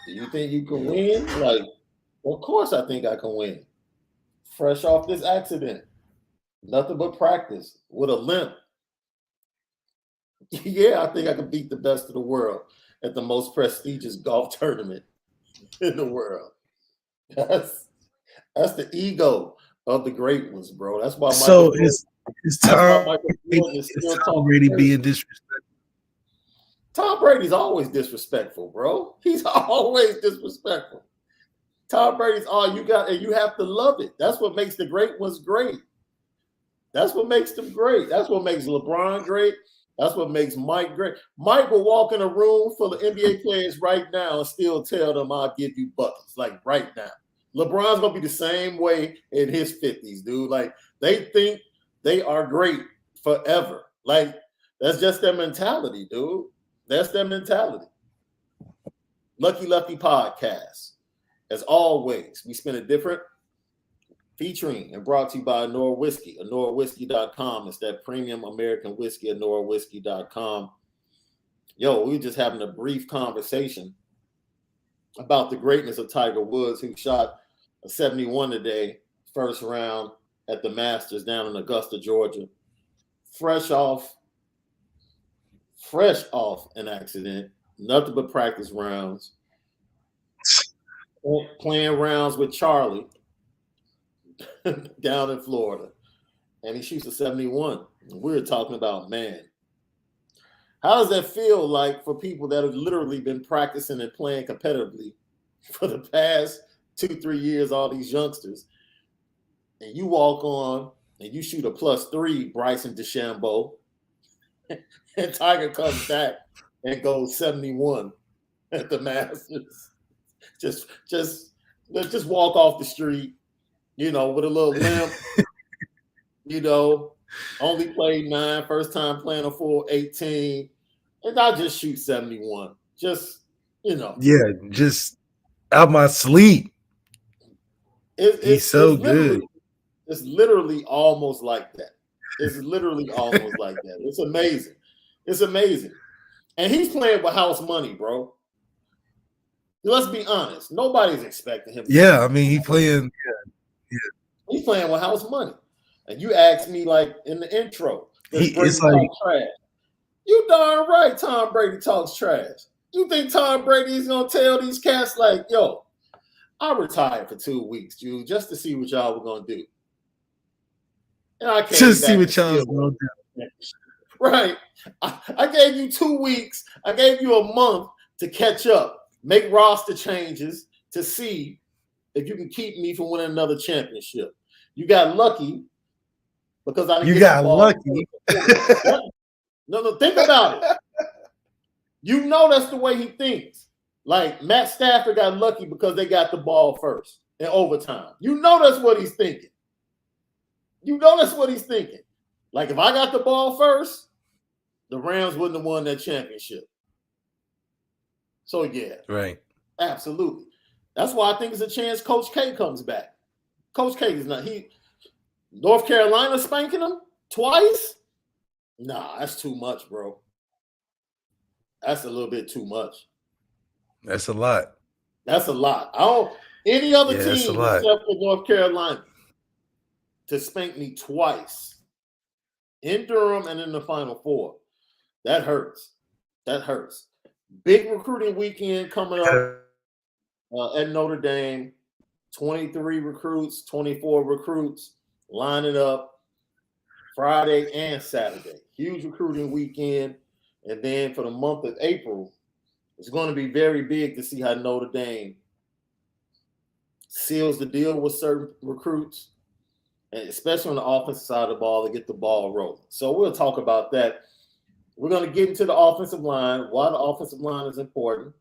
Do you think you can win? Like, well, of course I think I can win. Fresh off this accident, nothing but practice with a limp. Yeah, I think I can beat the best of the world at the most prestigious golf tournament in the world. That's that's the ego of the great ones, bro. That's why So Michael Jordan is still Tom talking Brady crazy. being disrespectful. Tom Brady's always disrespectful, bro. He's always disrespectful. Tom Brady's all you got, and you have to love it. That's what makes the great ones great. That's what makes them great. That's what makes LeBron great. That's what makes Mike great. Mike will walk in a room full of NBA players right now and still tell them, I'll give you buckets, like right now. LeBron's going to be the same way in his 50s, dude. Like, they think they are great forever. Like, that's just their mentality, dude. That's their mentality. Lucky Lefty Podcast. As always, we spin a different featuring and brought to you by Anora Whiskey, AnoraWhiskey.com. It's that premium American whiskey, AnoraWhiskey.com. Yo, we were just having a brief conversation about the greatness of Tiger Woods, who shot a 71 today, first round at the Masters down in Augusta, Georgia. Fresh off an accident, nothing but practice rounds, playing rounds with Charlie down in Florida, and he shoots a 71. We were talking about, man, how does that feel like for people that have literally been practicing and playing competitively for the past 2-3 years, all these youngsters, and you walk on and you shoot a +3, Bryson DeChambeau, and Tiger comes back and goes 71 at the Masters. Just walk off the street, with a little limp, only played 9, first time playing a full 18, and I just shoot 71. Just, Yeah, just out my sleep. He's so good. It's literally almost like that. It's literally almost like that. It's amazing. It's amazing. And he's playing with house money, bro. Let's be honest. Nobody's expecting him. Yeah, I mean, he's playing. Yeah. He's playing with house money. And you asked me, like, in the intro, it's like trash. You darn right Tom Brady talks trash. You think Tom Brady is going to tell these cats, like, yo, I retired for 2 weeks, dude, just to see what y'all were going to do. And I came just back see what y'all was going to do. Right. I gave you 2 weeks. I gave you a month to catch up, make roster changes to see if you can keep me from winning another championship. You got lucky because I didn't get the ball. Lucky. No, think about it. You know that's the way he thinks. Like, Matt Stafford got lucky because they got the ball first in overtime. You know that's what he's thinking. Like, if I got the ball first, the Rams wouldn't have won that championship. So, yeah. Right. Absolutely. That's why I think it's a chance Coach K comes back. Coach K is not. North Carolina spanking him twice? Nah, that's too much, bro. That's a little bit too much. That's a lot. Any other team except for North Carolina to spank me twice in Durham and in the Final Four. That hurts. Big recruiting weekend coming up at Notre Dame. 23 recruits, 24 recruits lining up Friday and Saturday. Huge recruiting weekend. And then for the month of April, it's going to be very big to see how Notre Dame seals the deal with certain recruits, and especially on the offensive side of the ball, to get the ball rolling. So we'll talk about that. We're going to get into the offensive line, why the offensive line is important.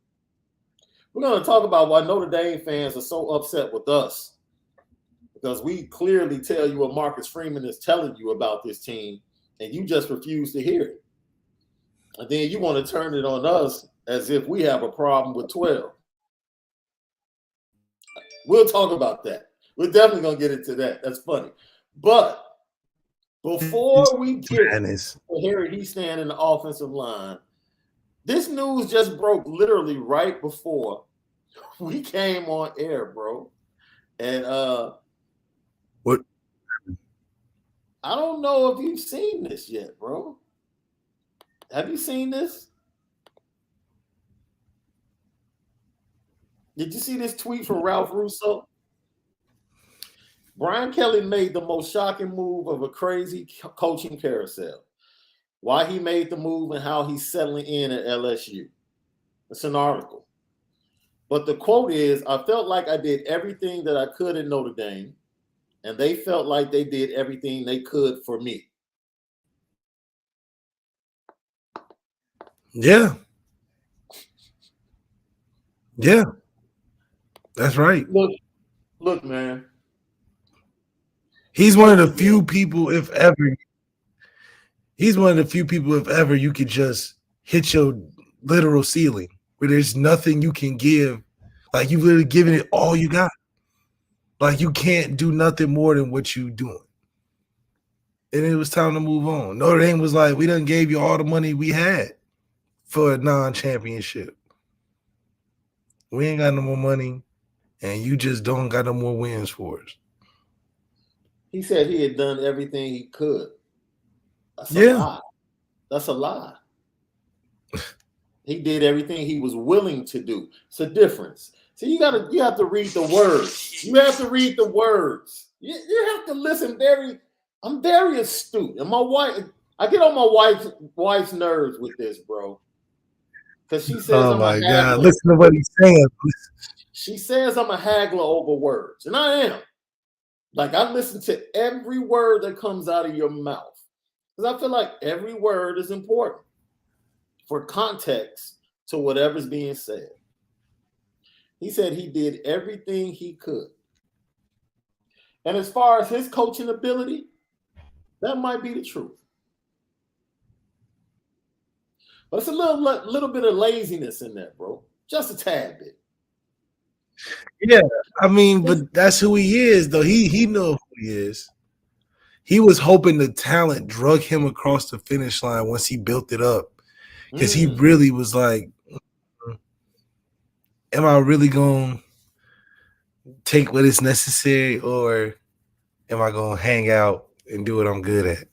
We're going to talk about why Notre Dame fans are so upset with us, because we clearly tell you what Marcus Freeman is telling you about this team, and you just refuse to hear it. And then you want to turn it on us as if we have a problem with 12. We'll talk about that. We're definitely going to get into that. That's funny. But before we get to Harry Hiestand in the offensive line, this news just broke literally right before We came on air, bro. And What? I don't know if you've seen this yet, bro. Have you seen this? Did you see this tweet from Ralph Russo? Brian Kelly made the most shocking move of a crazy coaching carousel. Why he made the move and how he's settling in at LSU. It's an article. But the quote is, I felt like I did everything that I could in Notre Dame, and they felt like they did everything they could for me. Yeah. Yeah. That's right. Look, man. He's one of the few people, if ever, you could just hit your literal ceiling where there's nothing you can give. Like you've literally given it all you got. Like you can't do nothing more than what you doing. And it was time to move on. Notre Dame was like, we done gave you all the money we had for a non-championship. We ain't got no more money, and you just don't got no more wins for us. He said he had done everything he could. That's a lie. That's a lie. He did everything he was willing to do. It's a difference. So you have to read the words. You have to read the words. You have to listen I'm very astute. And my wife, I get on my wife's nerves with this, bro. Because she says oh I'm my a God, haggler. listen to what he's saying. She says I'm a haggler over words. And I am. Like I listen to every word that comes out of your mouth. Because I feel like every word is important for context to whatever's being said. He said he did everything he could. And as far as his coaching ability, that might be the truth. But it's a little bit of laziness in there, bro. Just a tad bit. Yeah, I mean, but that's who he is, though. He knows who he is. He was hoping the talent drug him across the finish line once he built it up. Because he really was like, am I really going to take what is necessary, or am I going to hang out and do what I'm good at?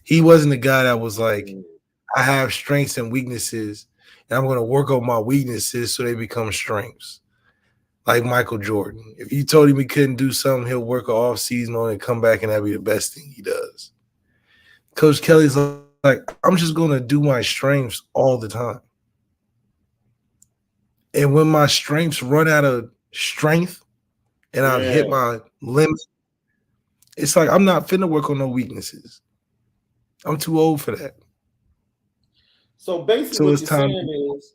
He wasn't the guy that was like, I have strengths and weaknesses, and I'm going to work on my weaknesses so they become strengths. Like Michael Jordan. If you told him he couldn't do something, he'll work an off season on it and come back and that'll be the best thing he does. Coach Kelly's like, I'm just going to do my strengths all the time. And when my strengths run out of strength and I've hit my limit, it's like I'm not finna work on no weaknesses. I'm too old for that. So basically what you're saying is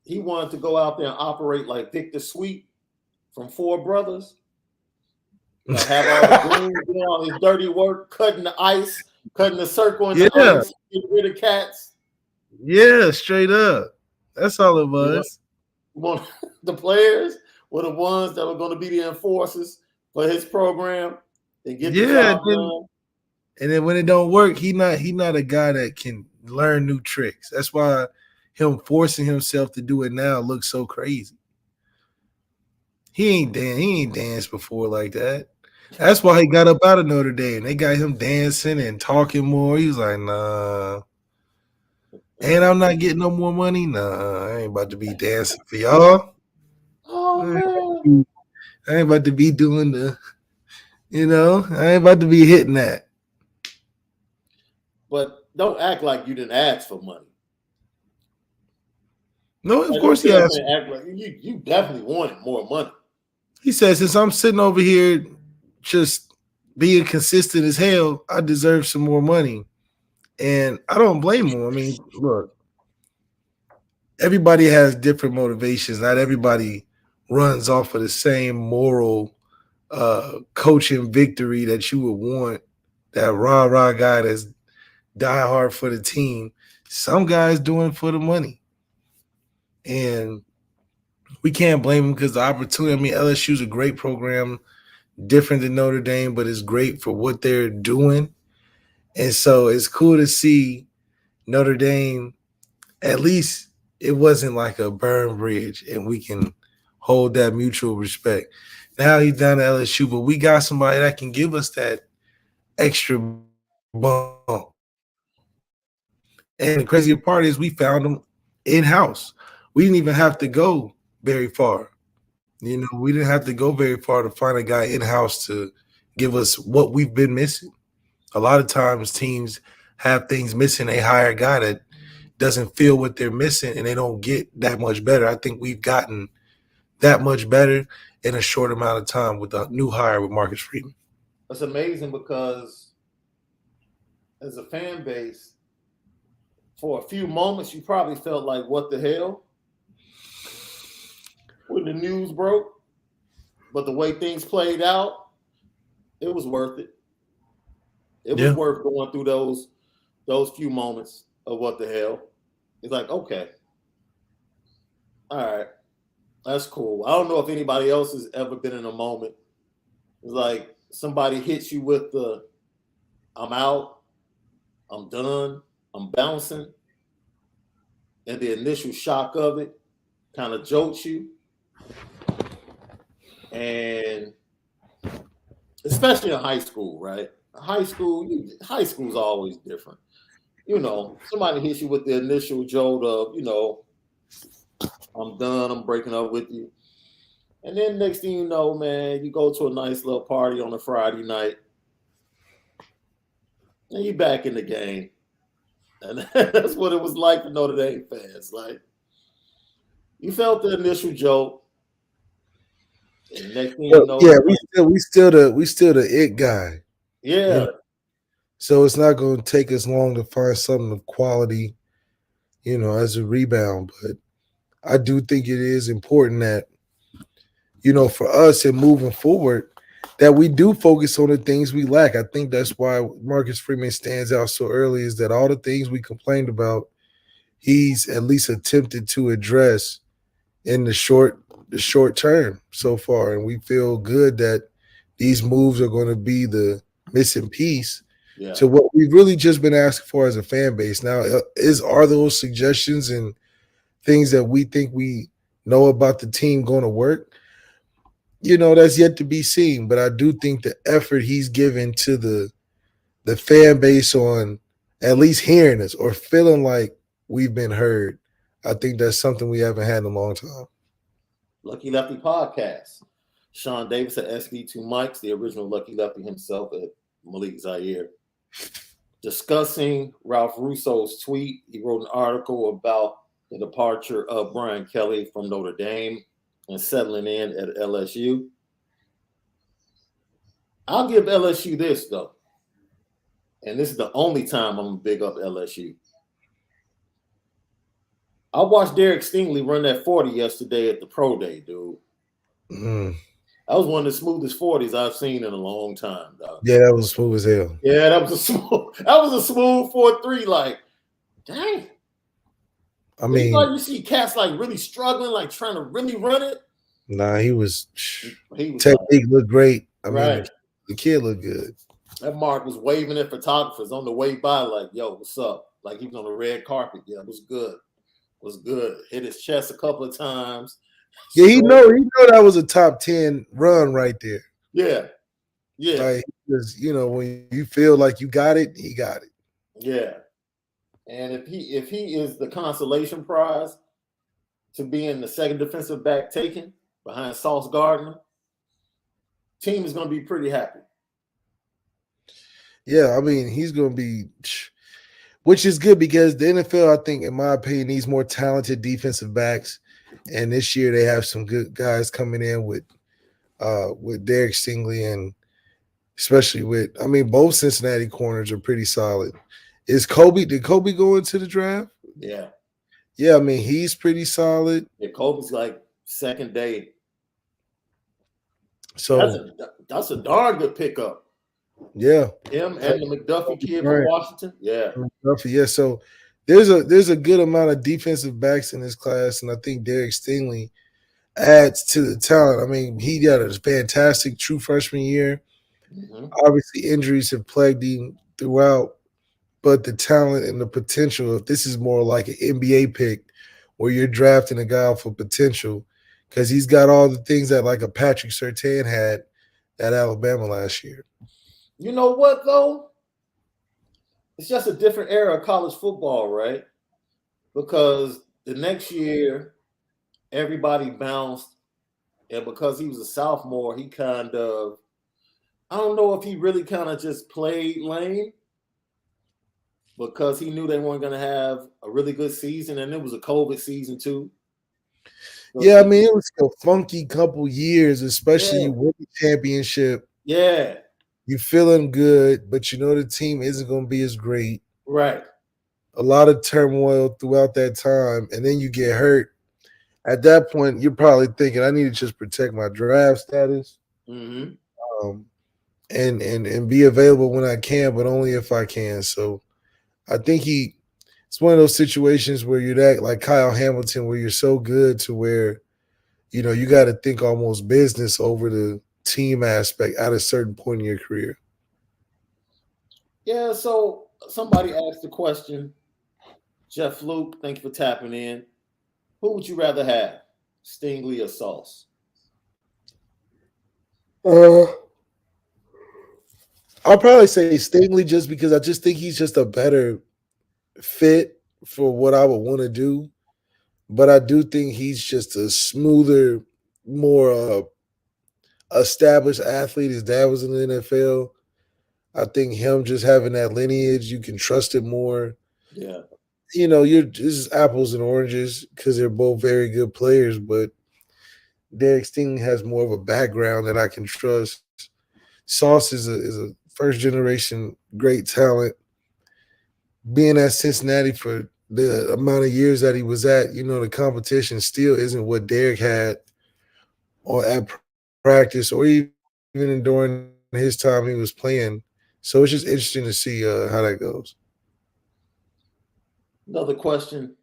he wanted to go out there and operate like Victor Sweet from Four Brothers. Like have all the goons doing all his dirty work, cutting the ice, cutting the circle in the ice, getting rid of cats. Yeah, straight up. That's all it was. The players were the ones that were going to be the enforcers for his program and get the job done. And then when it don't work, he not a guy that can learn new tricks. That's why him forcing himself to do it now looks so crazy. He ain't danced before like that. That's why he got up out of Notre Dame. They got him dancing and talking more. He was like, nah. And I'm not getting no more money. Nah, I ain't about to be dancing for y'all. Oh, man. I ain't about to be doing I ain't about to be hitting that. But don't act like you didn't ask for money. No, of course he asked. Act like you definitely wanted more money. He says, since I'm sitting over here just being consistent as hell, I deserve some more money. And I don't blame him. I mean, look, everybody has different motivations. Not everybody runs off of the same moral coaching victory that you would want. That rah-rah guy that's die hard for the team. Some guys doing it for the money. And we can't blame them because the opportunity, I mean, LSU's a great program, different than Notre Dame, but it's great for what they're doing. And so it's cool to see Notre Dame, at least it wasn't like a burn bridge and we can hold that mutual respect. Now he's down to LSU, but we got somebody that can give us that extra bump. And the crazier part is we found him in-house. We didn't even have to go very far. You know, we didn't have to go very far to find a guy in-house to give us what we've been missing. A lot of times teams have things missing. They hire a guy that doesn't feel what they're missing and they don't get that much better. I think we've gotten that much better in a short amount of time with a new hire with Marcus Freeman. That's amazing because as a fan base, for a few moments, you probably felt like, what the hell? When the news broke. But the way things played out, it was worth it. It was worth going through those few moments of what the hell. It's like, okay. All right. That's cool. I don't know if anybody else has ever been in a moment. It's like somebody hits you with the, I'm out, I'm done, I'm bouncing. And the initial shock of it kind of jolts you. And especially in high school, right? High school's always different. You know, somebody hits you with the initial jolt of, you know, I'm done, I'm breaking up with you. And then next thing you know, man, you go to a nice little party on a Friday night. And you're back in the game. And that's what it was like for Notre Dame fans. Like, you felt the initial jolt. And next thing you know, we still the it guy. Yeah. You know? So it's not going to take us long to find something of quality, you know, as a rebound. But I do think it is important that, you know, for us and moving forward, that we do focus on the things we lack. I think that's why Marcus Freeman stands out so early, is that all the things we complained about, he's at least attempted to address in the short term so far. And we feel good that these moves are going to be the missing piece to what we've really just been asking for as a fan base. Now, are those suggestions and things that we think we know about the team going to work? You know, that's yet to be seen. But I do think the effort he's given to the fan base on at least hearing us or feeling like we've been heard, I think that's something we haven't had in a long time. Lucky Lefty podcast. Shaun Davis at SV2 Mics, the original Lucky Lefty himself at Malik, Zaire. Discussing Ralph Russo's tweet. He wrote an article about the departure of Brian Kelly from Notre Dame and settling in at LSU. I'll give LSU this, though. And this is the only time I'm going to big up LSU. I watched Derek Stingley run that 40 yesterday at the Pro Day, dude. That was one of the smoothest 40s I've seen in a long time, dog. Yeah, that was smooth as hell. Yeah, that was a smooth 4.3. Like, dang. I mean, you see cats like really struggling, like trying to really run it. Nah, he was technique looked great. I mean, the kid looked good. That Mark was waving at photographers on the way by, like, yo, what's up? Like he was on the red carpet. Yeah, it was good. Was good. Hit his chest a couple of times. Yeah, he know that was a top 10 run right there. Yeah. Yeah. Like, because, you know, when you feel like you got it, he got it. Yeah. And if he is the consolation prize to being the second defensive back taken behind Sauce Gardner, team is going to be pretty happy. Yeah, I mean, he's going to be, which is good because the NFL, I think, in my opinion, needs more talented defensive backs. And this year they have some good guys coming in with Derek Stingley and especially both Cincinnati corners are pretty solid. Did Kobe go into the draft? Yeah. Yeah, I mean, he's pretty solid. Yeah, Kobe's like second day. So that's a darn good pickup. Yeah. Him and the McDuffie kid from Washington. Yeah. McDuffie, yeah. So there's a good amount of defensive backs in this class, and I think Derek Stingley adds to the talent. I mean, he got a fantastic true freshman year. Mm-hmm. Obviously, injuries have plagued him throughout, but the talent and the potential, if this is more like an NBA pick where you're drafting a guy for potential, because he's got all the things that like a Patrick Surtain had at Alabama last year. You know what though? It's just a different era of college football, right? Because the next year everybody bounced, and because he was a sophomore, he kind of, I don't know if he really kind of just played lame because he knew they weren't going to have a really good season, and it was a COVID season too. So Yeah, I mean, it was a funky couple years, especially yeah, you win the championship. yeah, You feeling good, but you know the team isn't going to be as great. right. A lot of turmoil throughout that time, and then you get hurt. At that point, you're probably thinking, I need to just protect my draft status, Mm-hmm. um, and be available when I can, but only if I can. So I think it's one of those situations where you're that like Kyle Hamilton, where you're so good to where you got to think almost business over the team aspect at a certain point in your career. Yeah. So somebody asked the question. Jeff Luke, thank you for tapping in. Who would you rather have, Stingley or Sauce? Uh, I'll probably say Stingley just because I just think he's just a better fit for what I would want to do. But I do think he's just a smoother, more established athlete. His dad was in the NFL. I think him just having that lineage, you can trust it more. Yeah. You're just apples and oranges because they're both very good players, but Derek Stingley has more of a background that I can trust. Sauce is a first generation great talent. Being at Cincinnati for the amount of years that he was at, the competition still isn't what Derek had or at practice or even during his time he was playing. So it's just interesting to see how that goes. Another question.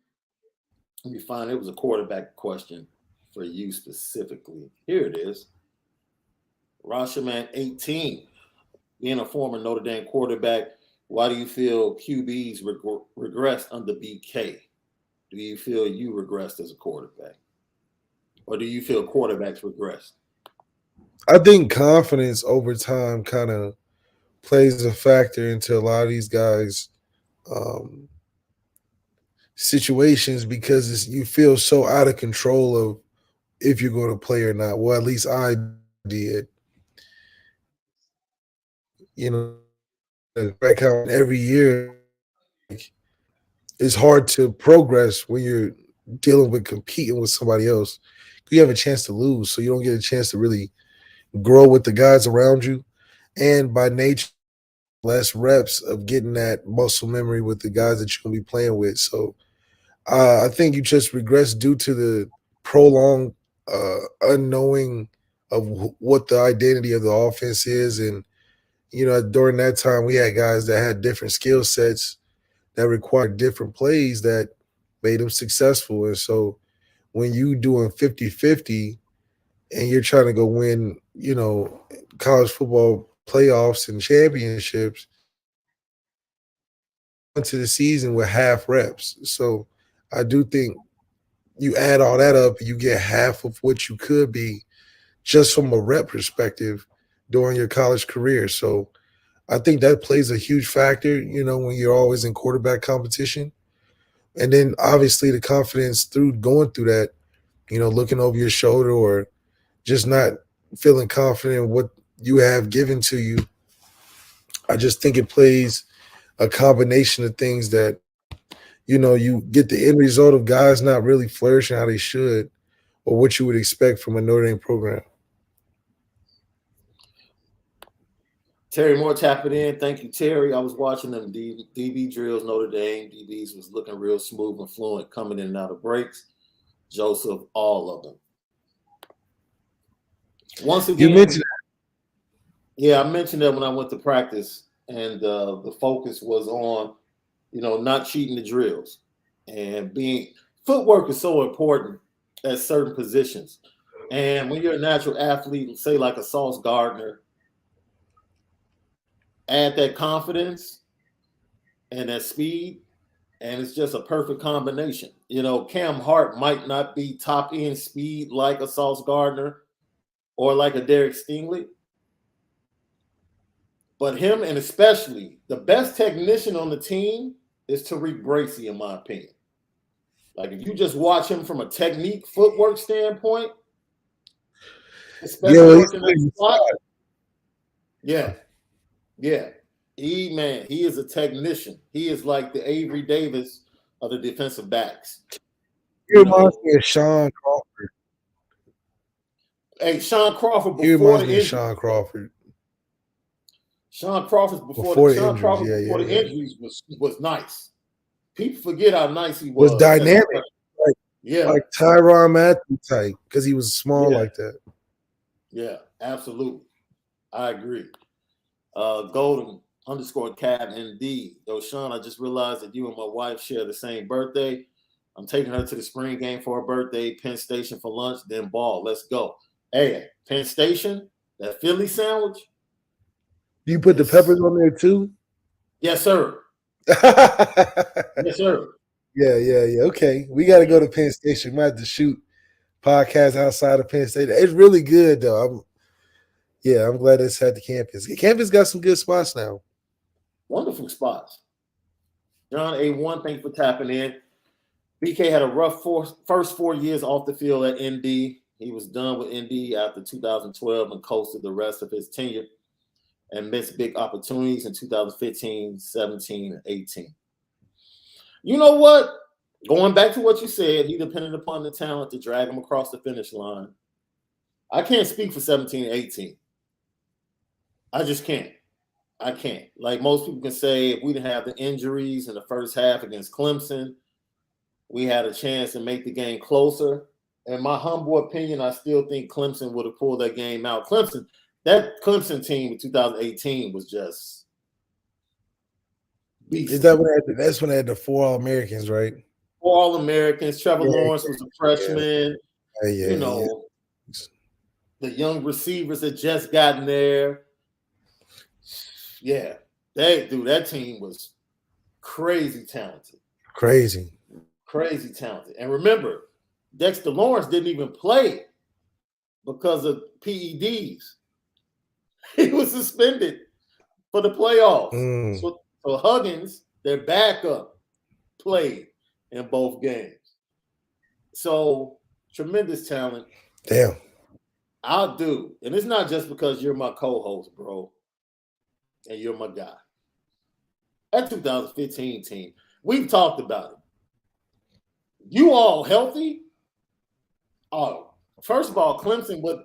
Let me find it was a quarterback question for you specifically. Here it is. Rashaman 18. Being a former Notre Dame quarterback, why do you feel QBs regressed under BK? Do you feel you regressed as a quarterback? Or do you feel quarterbacks regressed? I think confidence over time kind of plays a factor into a lot of these guys' um, situations because you feel so out of control of if you're going to play or not. Well, at least I did. Back out every year, like it's hard to progress when you're dealing with competing with somebody else. You have a chance to lose, so you don't get a chance to really grow with the guys around you. And by nature, less reps of getting that muscle memory with the guys that you're gonna be playing with. So I think you just regress due to the prolonged unknowing of what the identity of the offense is, and during that time we had guys that had different skill sets that required different plays that made them successful. And so when you doing 50-50 and you're trying to go win, college football playoffs and championships, into the season with half reps. So I do think you add all that up, you get half of what you could be just from a rep perspective during your college career. So I think that plays a huge factor, when you're always in quarterback competition. And then obviously the confidence through going through that, looking over your shoulder or just not feeling confident in what you have given to you. I just think it plays a combination of things that, you get the end result of guys not really flourishing how they should or what you would expect from a Notre Dame program. Terry Moore tapping in. Thank you, Terry. I was watching them DB drills, Notre Dame. DBs was looking real smooth and fluent coming in and out of breaks. Joseph, all of them. Once You again, mentioned yeah, I mentioned that when I went to practice, and the focus was on, not cheating the drills and being footwork is so important at certain positions. And when you're a natural athlete, say like a Sauce Gardner, add that confidence and that speed, And it's just a perfect combination. You know, Cam Hart might not be top end speed like a Sauce Gardner or like a Derek Stingley, but him, and especially the best technician on the team is Tariq Bracy, in my opinion. Like if you just watch him from a technique, footwork standpoint, especially working that spot. Yeah. He is a technician. He is like the Avery Davis of the defensive backs. He reminds me of Shaun Crawford. Hey, Shaun Crawford He before reminds the me of injury. Shaun Crawford. Shaun Crawford before the injuries was nice. People forget how nice he was. Was dynamic, like Tyrann Mathieu type, because he was small like that. Yeah, absolutely. I agree. Golden _Cat ND. Yo, Shaun, I just realized that you and my wife share the same birthday. I'm taking her to the spring game for her birthday, Penn Station for lunch, then ball. Let's go. Hey, Penn Station, that Philly sandwich. You put the peppers on there too? Yes, sir. Yes, sir. Yeah. Okay. We got to go to Penn Station. We might have to shoot podcasts outside of Penn Station. It's really good, though. I'm glad it's at the campus. The campus got some good spots now. Wonderful spots. John A1, thanks for tapping in. BK had a rough first 4 years off the field at ND. He was done with ND after 2012 and coasted the rest of his tenure and missed big opportunities in 2015, 17, and 18. You know what? Going back to what you said, he depended upon the talent to drag him across the finish line. I can't speak for 17 and 18. I just can't. I can't. Like most people can say, if we didn't have the injuries in the first half against Clemson, we had a chance to make the game closer. In my humble opinion, I still think Clemson would have pulled that game out. That Clemson team in 2018 was just beast. That's when they had the 4 All-Americans, right? 4 All-Americans. Trevor Lawrence was a freshman. The young receivers had just gotten there. Yeah, that team was crazy talented. Crazy talented. And remember, Dexter Lawrence didn't even play because of PEDs. He was suspended for the playoffs. So Huggins, their backup, played in both games. So tremendous talent. Damn. I'll do. And it's not just because you're my co-host, bro. And you're my guy. That 2015 team, we've talked about it. You all healthy? Oh, first of all, Clemson would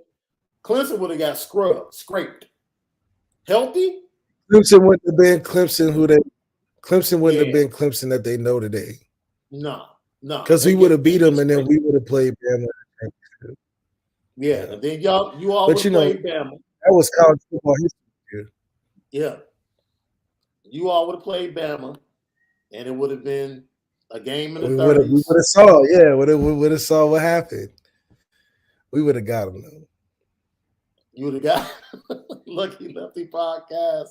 have got scraped. Healthy? Clemson wouldn't have been Clemson wouldn't have been Clemson that they know today. No. Because we would have beat them, and then we would have played Bama. Yeah, and then you all would have played Bama. That was college football history. Yeah. You all would have played Bama, and it would have been a game in the 30s. We would have saw, we would have saw what happened. We would have got them, though. You would have got Lucky Lefty podcast.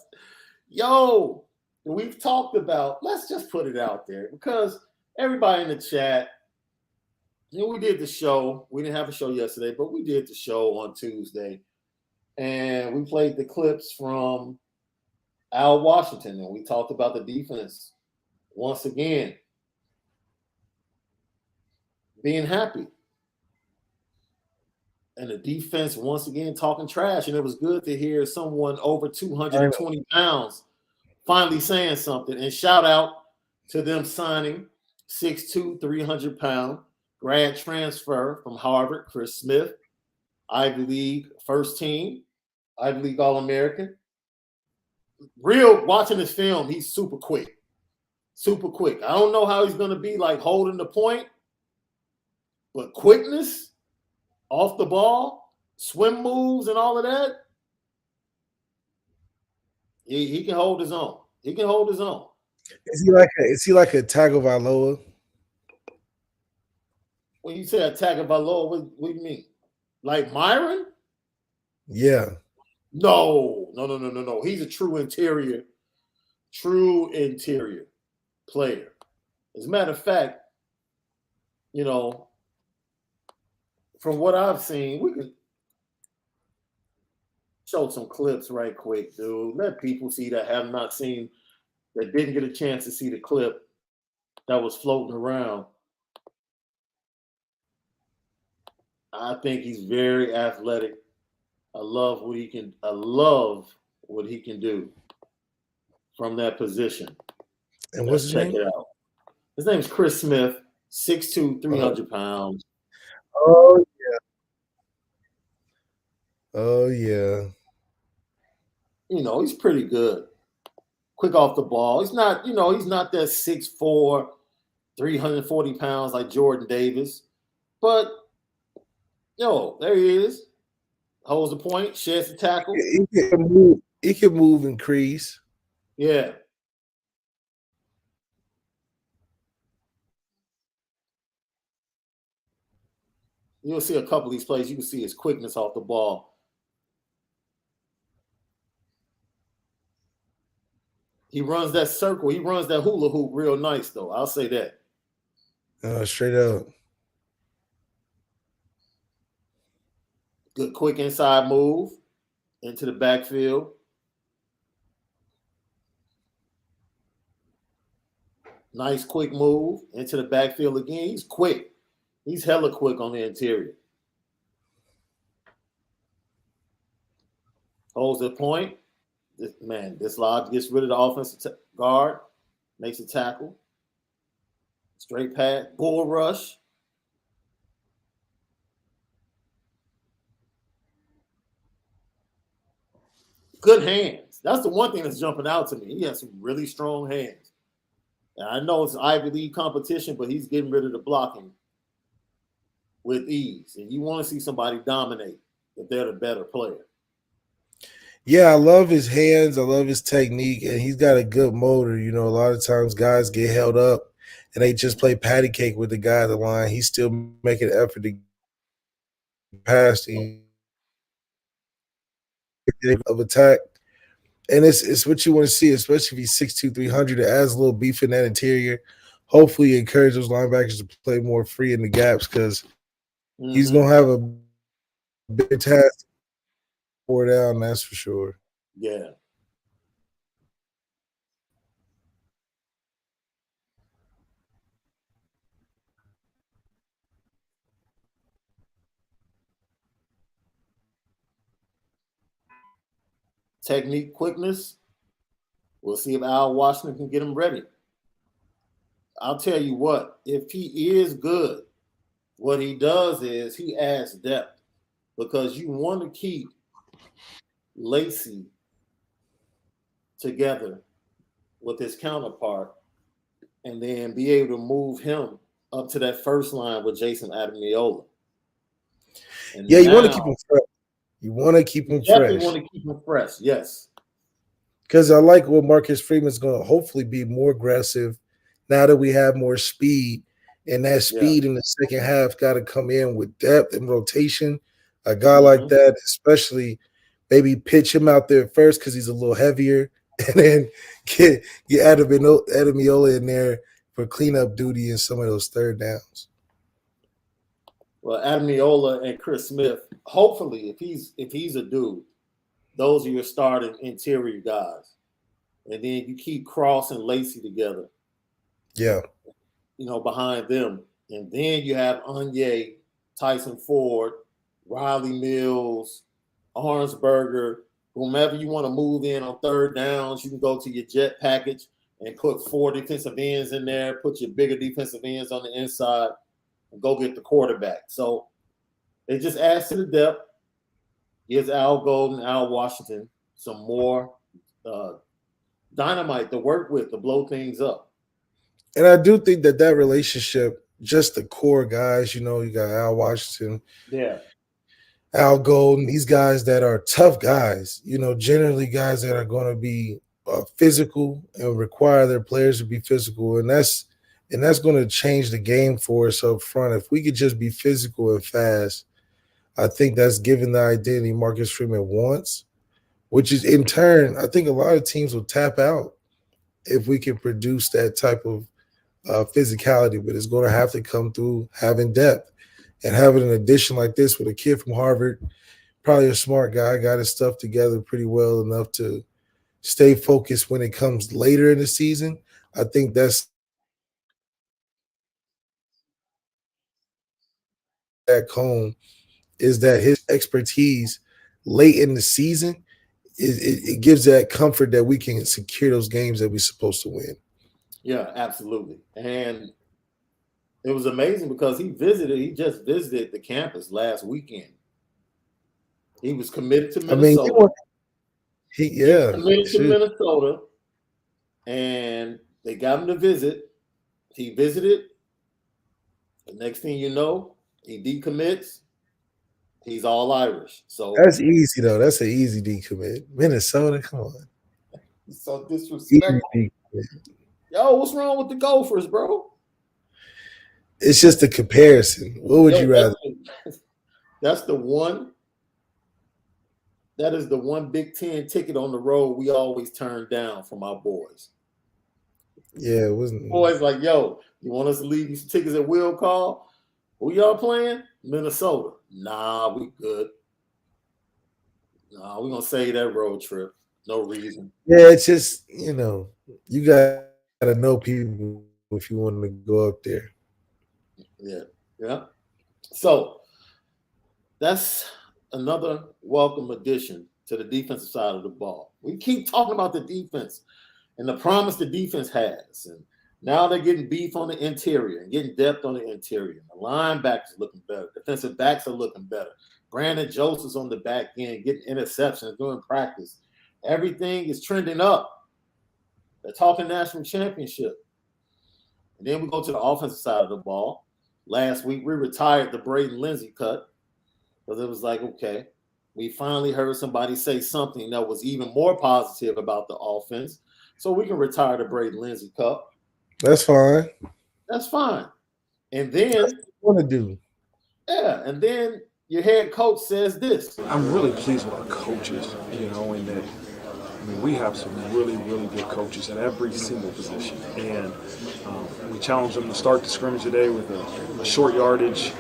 Yo, we've talked about, let's just put it out there, because everybody in the chat, we did the show. We didn't have a show yesterday, but we did the show on Tuesday. And we played the clips from Al Washington, and we talked about the defense once again being happy. And the defense once again talking trash. And it was good to hear someone over 220 pounds finally saying something. And shout out to them signing 6'2", 300-pound grad transfer from Harvard, Chris Smith, Ivy League first team, Ivy League All-American. Real, watching this film, he's super quick. Super quick. I don't know how he's going to be like holding the point, but quickness, off the ball, swim moves, and all of that, he can hold his own. He can hold his own. Is he like a Tagovailoa? When you say Tagovailoa, what do you mean? Like Myron? Yeah. No. He's a true interior player. As a matter of fact, you know, from what I've seen, we can show some clips right quick, dude. Let people see that have not seen, that didn't get a chance to see the clip that was floating around. I think he's very athletic. I love what he can. I love what he can do from that position. And what's Let's his check name? it out. His name's Chris Smith, 6'2", 300 pounds. Oh, oh yeah. You know, he's pretty good. Quick off the ball. He's not, he's not that 6'4", 340 pounds like Jordan Davis. But, there he is. Holds the point, sheds the tackle. He can move. He can move and crease. Yeah. You'll see a couple of these plays. You can see his quickness off the ball. He runs that circle. He runs that hula hoop real nice, though. I'll say that. Straight up. Good quick inside move into the backfield. Nice quick move into the backfield again. He's quick. He's hella quick on the interior. Holds the point. This lob gets rid of the offensive guard. Makes a tackle. Straight pass. Bull rush. Good hands. That's the one thing that's jumping out to me. He has some really strong hands. And I know it's Ivy League competition, but he's getting rid of the blocking with ease. And you want to see somebody dominate if they're the better player. Yeah, I love his hands. I love his technique, and he's got a good motor. A lot of times guys get held up, and they just play patty cake with the guy at the line. He's still making an effort to pass the of attack. And it's what you want to see, especially if he's 6'2", 300. It adds a little beef in that interior. Hopefully, encourage those linebackers to play more free in the gaps because he's going to have a big task for down, that's for sure. Yeah. Technique, quickness. We'll see if Al Washington can get him ready. I'll tell you what, if he is good, what he does is he adds depth because you want to keep Lacey together with his counterpart and then be able to move him up to that first line with Jason Adamiola. Yeah, you want to keep him fresh. You want to keep him fresh. Definitely want to keep him fresh, yes. Because I like what Marcus Freeman's going to hopefully be more aggressive now that we have more speed. And that speed in the second half got to come in with depth and rotation. A guy like that, especially maybe pitch him out there first because he's a little heavier, and then get Adamiola in there for cleanup duty in some of those third downs. Well, Adamiola and Chris Smith, hopefully, if he's a dude, those are your starting interior guys. And then you keep Cross and Lacey together. Yeah. Behind them. And then you have Anye, Tyson Ford, Riley Mills, Arnsberger, whomever you want to move in on third downs. You can go to your jet package and put 4 defensive ends in there, put your bigger defensive ends on the inside, and go get the quarterback. So it just adds to the depth. Gives Al Golden, Al Washington some more dynamite to work with to blow things up. And I do think that relationship, just the core guys, you got Al Washington, Al Golden, these guys that are tough guys, generally guys that are going to be physical and require their players to be physical. And that's going to change the game for us up front. If we could just be physical and fast, I think that's given the identity Marcus Freeman wants, which is in turn, I think a lot of teams will tap out if we can produce that type of physicality, but it's going to have to come through having depth and having an addition like this with a kid from Harvard, probably a smart guy, got his stuff together pretty well enough to stay focused when it comes later in the season. I think that's back home is that his expertise late in the season it gives that comfort that we can secure those games that we're supposed to win. Yeah, absolutely. And it was amazing because he just visited the campus last weekend. He was committed to Minnesota. He was committed to Minnesota, and they got him to visit. He visited. The next thing you know, he decommits. He's all Irish. So that's easy though. That's an easy decommit. Minnesota, come on. So disrespectful. Yo, what's wrong with the Gophers, bro? It's just a comparison. What would you rather? That's the one. That is the one Big Ten ticket on the road we always turn down from our boys. Yeah, it wasn't. Boys like, yo, you want us to leave these tickets at will call? Who y'all playing? Minnesota. Nah, we good. Nah, we're going to save that road trip. No reason. Yeah, it's just, you got to know people if you want to go up there. Yeah. So that's another welcome addition to the defensive side of the ball. We keep talking about the defense and the promise the defense has. And now they're getting beef on the interior and getting depth on the interior. The linebackers are looking better. Defensive backs are looking better. Brandon Joseph's on the back end, getting interceptions during practice. Everything is trending up. They're talking national championship. And then we go to the offensive side of the ball. Last week, we retired the Brady Lindsey cut because it was like, okay, we finally heard somebody say something that was even more positive about the offense. So we can retire the Brady Lindsey cut. That's fine. That's fine. And then what you want to do. Yeah, and then your head coach says this. I'm really pleased with our coaches, in that we have some really, really good coaches at every single position. And we challenged them to start the scrimmage today with a short yardage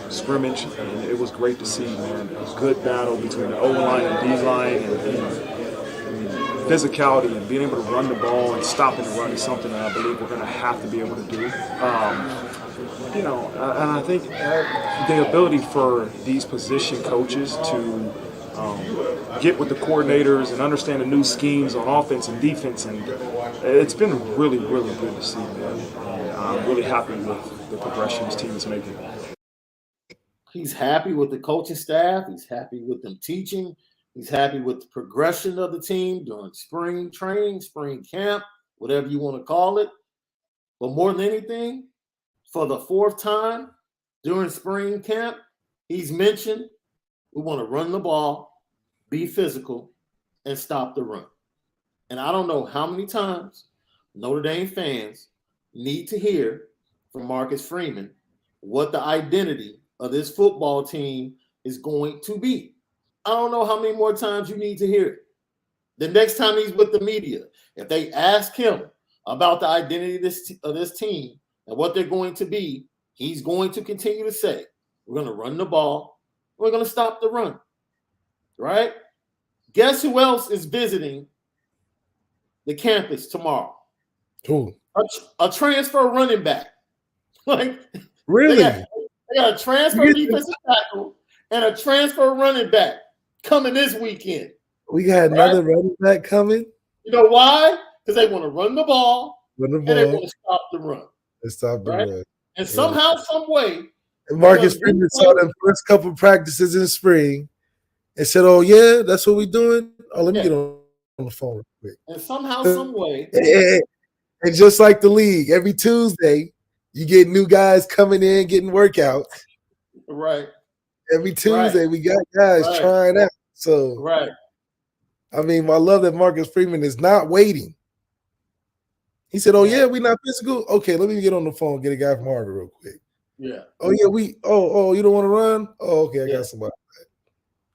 scrimmage. And it was great to see, man, a good battle between the O-line and D-line. And physicality and being able to run the ball and stopping the run is something that I believe we're going to have to be able to do. And I think the ability for these position coaches to get with the coordinators and understand the new schemes on offense and defense, and it's been really, really good to see, man. And I'm really happy with the progression this team is making. He's happy with the coaching staff. He's happy with them teaching. He's happy with the progression of the team during spring training, spring camp, whatever you want to call it. But more than anything, for the fourth time during spring camp, he's mentioned we want to run the ball, be physical, and stop the run. And I don't know how many times Notre Dame fans need to hear from Marcus Freeman what the identity of this football team is going to be. I don't know how many more times you need to hear it. The next time he's with the media, if they ask him about the identity of this team and what they're going to be, he's going to continue to say, we're going to run the ball. We're going to stop the run. Right? Guess who else is visiting the campus tomorrow? Who? A transfer running back. Like, really? They got a transfer defensive tackle and a transfer running back coming this weekend. We got another running back coming. You know why? Because they want to run the ball, and they want to stop the run. Stop the run. And somehow, some way, Marcus Freeman saw them first couple practices in spring and said, "Oh yeah, that's what we're doing. Oh, let me get on the phone real quick." And somehow, some way, and just like the league, every Tuesday you get new guys coming in getting workouts. Right. Every Tuesday we got guys trying out. So I mean, I love that Marcus Freeman is not waiting. He said, "Oh yeah, we not physical. Okay, let me get on the phone and get a guy from Harvard real quick." Yeah. Oh yeah, you don't want to run? Oh, okay, I got somebody.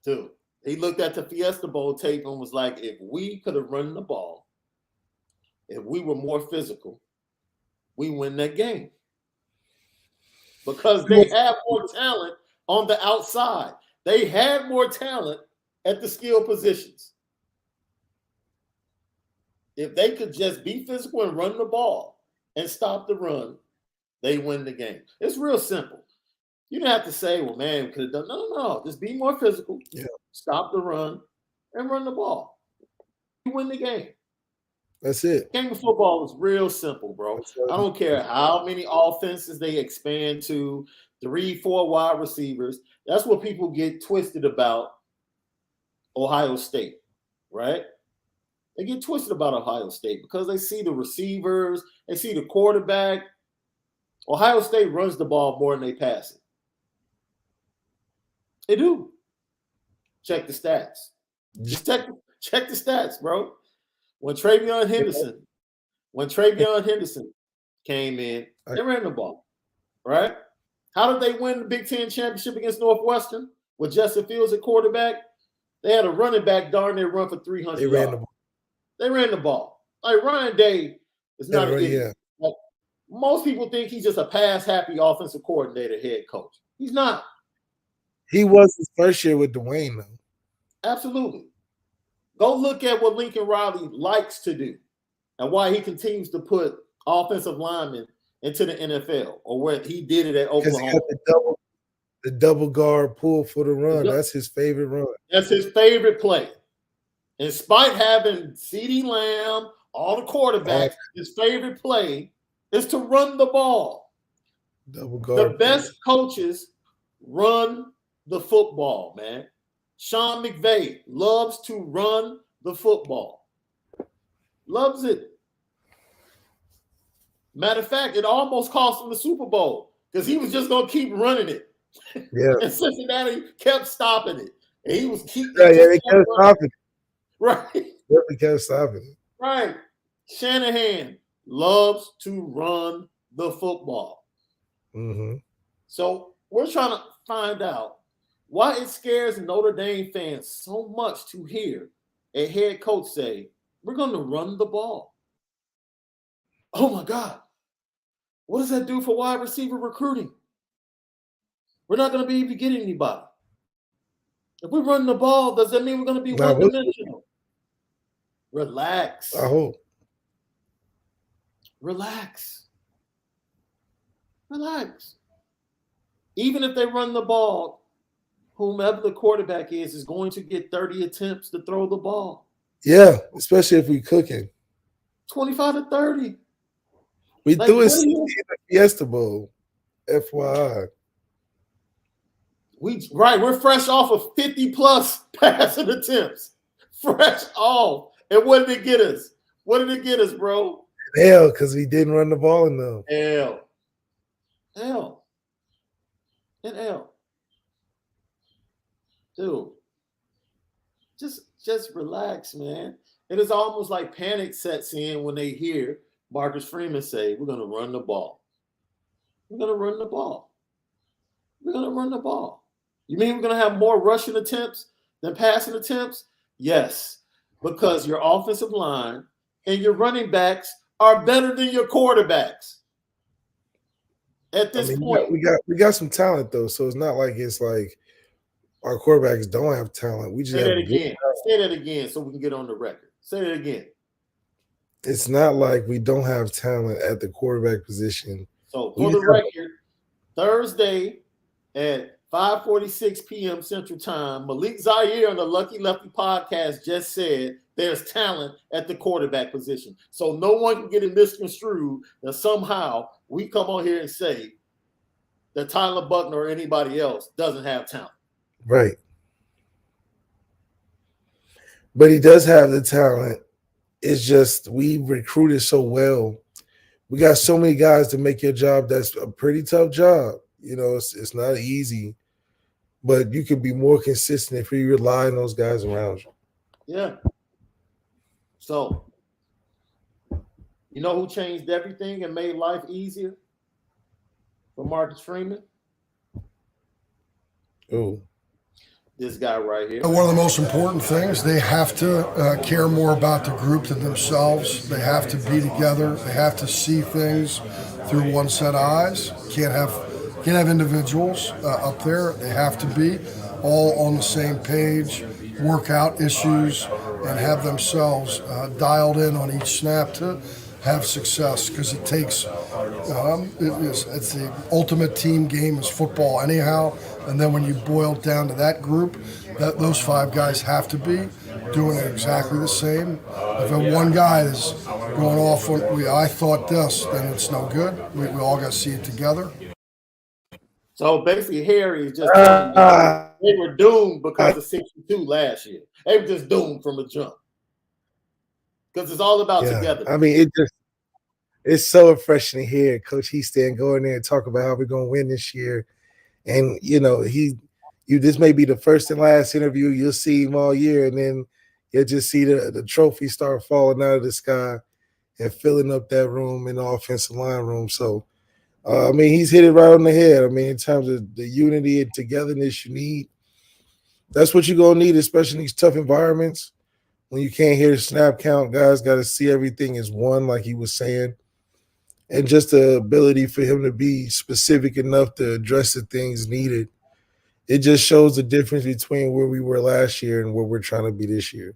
Dude, he looked at the Fiesta Bowl tape and was like, if we could have run the ball, if we were more physical, we win that game. Because they have more talent on the outside. They had more talent at the skill positions. If they could just be physical and run the ball and stop the run, they win the game. It's real simple. You don't have to say, well, man, we could have done. No. Just be more physical, stop the run, and run the ball. You win the game. That's it. Game of football is real simple, bro. I don't care how many offenses they expand to, 3-4 wide receivers. That's what people get twisted about Ohio State, right? They get twisted about Ohio State because they see the receivers, they see the quarterback. Ohio State runs the ball more than they pass it. They do. Check the stats. Just check the stats, bro. When Travion Henderson came in, they ran the ball, right? How did they win the Big Ten championship against Northwestern with Justin Fields at quarterback? They had a running back darn near run for 300 yards. They ran the ball. Like Ryan Day is not an idiot. Like, most people think he's just a pass-happy offensive coordinator, head coach. He's not. He was his first year with Dwayne, though. Absolutely. Go look at what Lincoln Riley likes to do and why he continues to put offensive linemen into the NFL or where he did it at Oklahoma. He got the double guard pull for the run. That's his favorite run. That's his favorite play. In spite of having CeeDee Lamb, all the quarterbacks, his favorite play is to run the ball. Double guard. The best coaches run the football, man. Sean McVay loves to run the football. Loves it. Matter of fact, it almost cost him the Super Bowl because he was just going to keep running it. Yeah. And Cincinnati kept stopping it. And he was they kept stopping it. Right. They kept stopping it. Right. Shanahan loves to run the football. Mm-hmm. So we're trying to find out why it scares Notre Dame fans so much to hear a head coach say, we're going to run the ball. Oh, my God. What does that do for wide receiver recruiting? We're not going to be able to get anybody. If we run the ball, does that mean we're going to be one-dimensional? Relax. I hope. Relax. Even if they run the ball, whomever the quarterback is going to get 30 attempts to throw the ball. Yeah, especially if we cooking. 25 to 30. We threw it in the Fiesta Bowl, FYI. We're fresh off of 50-plus passing attempts. Fresh off. And what did it get us? Bro? Hell, because he didn't run the ball enough. L. Dude, just relax, man. It is almost like panic sets in when they hear Marcus Freeman say, we're going to run the ball. You mean we're going to have more rushing attempts than passing attempts? Yes, because your offensive line and your running backs are better than your quarterbacks. At this point, we got some talent though, so it's not like it's like our quarterbacks don't have talent. We just say that again, so we can get on the record. Say that again. It's not like we don't have talent at the quarterback position. So for the record, Thursday at 5:46 p.m. Central Time, Malik Zaire on the Lucky Lefty podcast just said there's talent at the quarterback position. So no one can get it misconstrued that somehow we come on here and say that Tyler Buchner or anybody else doesn't have talent. Right. But he does have the talent. It's just we recruited so well. We got so many guys to make your job. That's a pretty tough job. You know, it's not easy. But you can be more consistent if you rely on those guys around you. Yeah. So, you know who changed everything and made life easier for Marcus Freeman? Oh. This guy right here. One of the most important things, they have to care more about the group than themselves. They have to be together. They have to see things through one set of eyes. Can't have individuals up there. They have to be all on the same page, work out issues, and have themselves dialed in on each snap to have success, because it takes it's the ultimate team game is football anyhow. And then when you boil it down to that group, those 5 guys have to be doing exactly the same. If one guy is going off on, I thought this, then it's no good. We all got to see it together. So basically, Harry is just telling you they were doomed because of 62 last year. They were just doomed from the jump. Because it's all about together. I mean, it's so refreshing to hear Coach Heaston go in there and talk about how we're going to win this year. And, you know, this may be the first and last interview you'll see him all year, and then you'll just see the trophy start falling out of the sky and filling up that room in the offensive line room. So, I mean, he's hit it right on the head. I mean, in terms of the unity and togetherness you need, that's what you're going to need, especially in these tough environments. When you can't hear the snap count, guys got to see everything as one, like he was saying. And just the ability for him to be specific enough to address the things needed. It just shows the difference between where we were last year and where we're trying to be this year.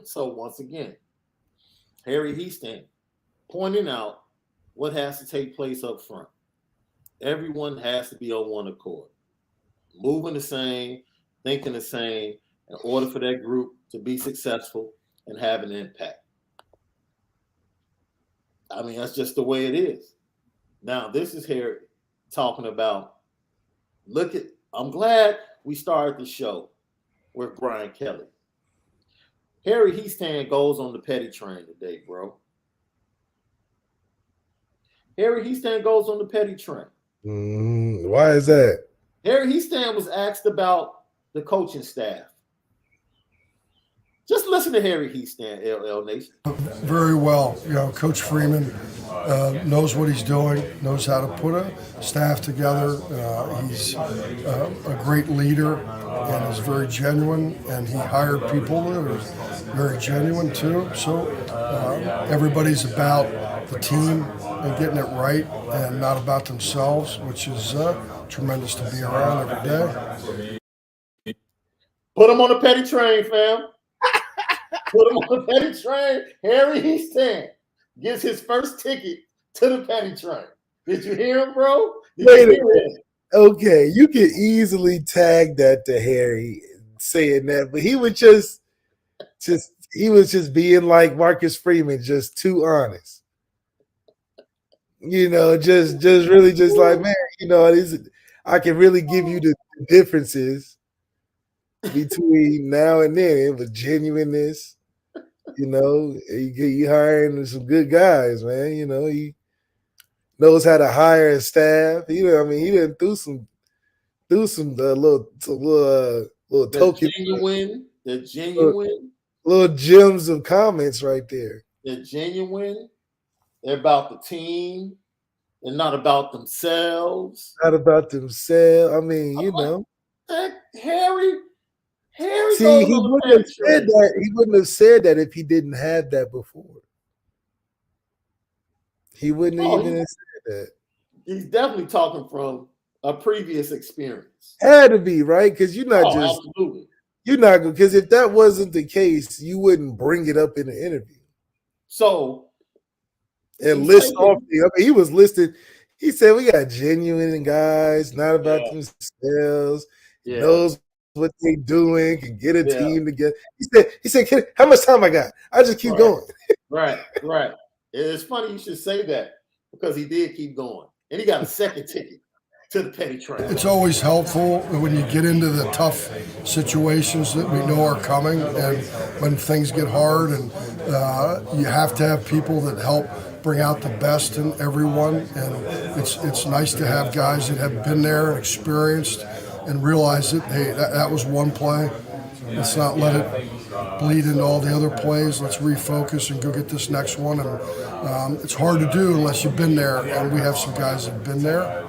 So once again, Harry Heaston pointing out what has to take place up front. Everyone has to be on one accord, moving the same, thinking the same, in order for that group to be successful and have an impact. I mean, that's just the way it is. Now, this is Harry talking about, I'm glad we started the show with Brian Kelly. Harry Heaston goes on the petty train today, bro. Harry Heaston goes on the petty train. Why is that? Harry Heaston was asked about the coaching staff. Just listen to Harry Heaston, LL Nation. Very well. You know, Coach Freeman knows what he's doing, knows how to put a staff together. He's a great leader and is very genuine, and he hired people that are very genuine too. So everybody's about the team and getting it right and not about themselves, which is tremendous to be around every day. Put him on the petty train, fam. Put him on the petty train. Harry Heaston gets his first ticket to the petty train. Did you hear him, bro? Okay, you can easily tag that to Harry saying that, but he was just being like Marcus Freeman, just too honest. You know, just really just like, man, you know, I can really give you the differences between now and then. It was genuineness. You know, you hiring some good guys, man. You know, he knows how to hire a staff. You know, I mean, he didn't do some little token, the genuine, little gems of comments right there. They're genuine. They're about the team. They're not about themselves. Not about themselves. I mean, you know, Harry. See, he wouldn't have said that. He wouldn't have said that if he didn't have that before. He wouldn't even have said that. He's definitely talking from a previous experience. Had to be, right? Because you're not absolutely. You're not, because if that wasn't the case, you wouldn't bring it up in the interview. So, and list off. I mean, he was listed. He said, "We got genuine guys, not about themselves. Knows what they doing, can get a team together." He said, how much time I got? I just keep going. Right. It's funny you should say that, because he did keep going. And he got a second ticket to the petty train. It's always helpful when you get into the tough situations that we know are coming, and when things get hard, and you have to have people that help bring out the best in everyone. And it's nice to have guys that have been there and experienced and realize that, hey, that was one play. Let's not let it bleed into all the other plays. Let's refocus and go get this next one. And it's hard to do unless you've been there, and we have some guys that have been there.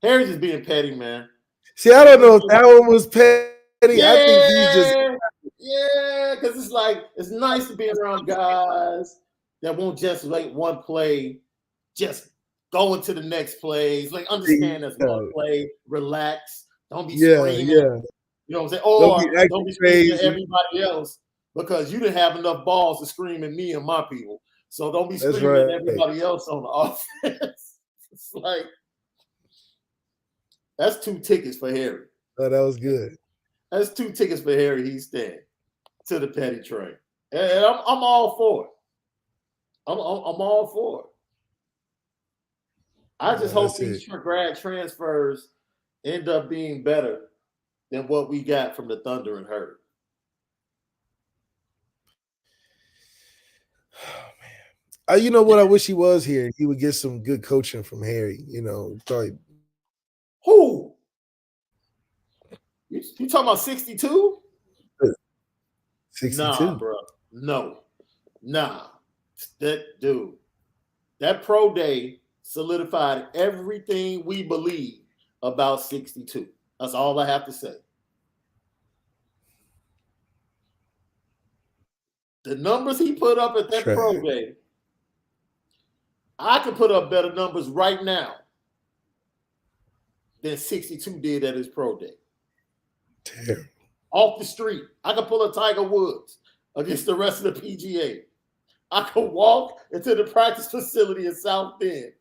Harry's just being petty, man. See, I don't know if that one was petty. Yeah, I think he's just because it's like it's nice to be around guys that won't just like one play, just go into the next plays. Like understand that's one play, relax, don't be screaming. Yeah. You know what I'm saying? Or don't be screaming crazy at everybody else because you didn't have enough balls to scream at me and my people. So don't be screaming at everybody else on the offense. It's like that's 2 tickets for Harry. Oh, that was good. That's 2 tickets for Harry Heastand to the petty train. And I'm all for it. I'm all for it. I just hope these grad transfers end up being better than what we got from the Thunder and Herd. Oh man. You know what? I wish he was here. He would get some good coaching from Harry. You know, probably. Who? You talking about 62? 62. Nah, bro. No. Nah. That pro day solidified everything we believe about 62. That's all I have to say. The numbers he put up at that pro day, I could put up better numbers right now than 62 did at his pro day. Terrible. Off the street, I could pull a Tiger Woods against the rest of the PGA. I could walk into the practice facility in South Bend,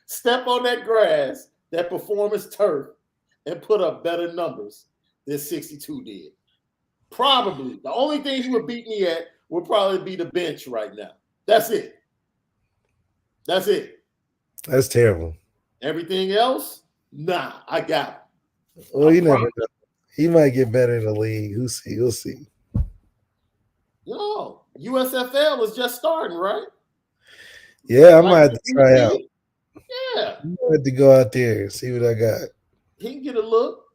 step on that grass, that performance turf, and put up better numbers than 62 did. Probably. The only thing he would beat me at would probably be the bench right now. That's it. That's it. That's terrible. Everything else, nah, I got it. Well, you never know. He might get better in the league. We'll see. We'll see. No, USFL is just starting, right? Yeah, I might have to try out. Yeah. I might have to go out there and see what I got. He can get a look.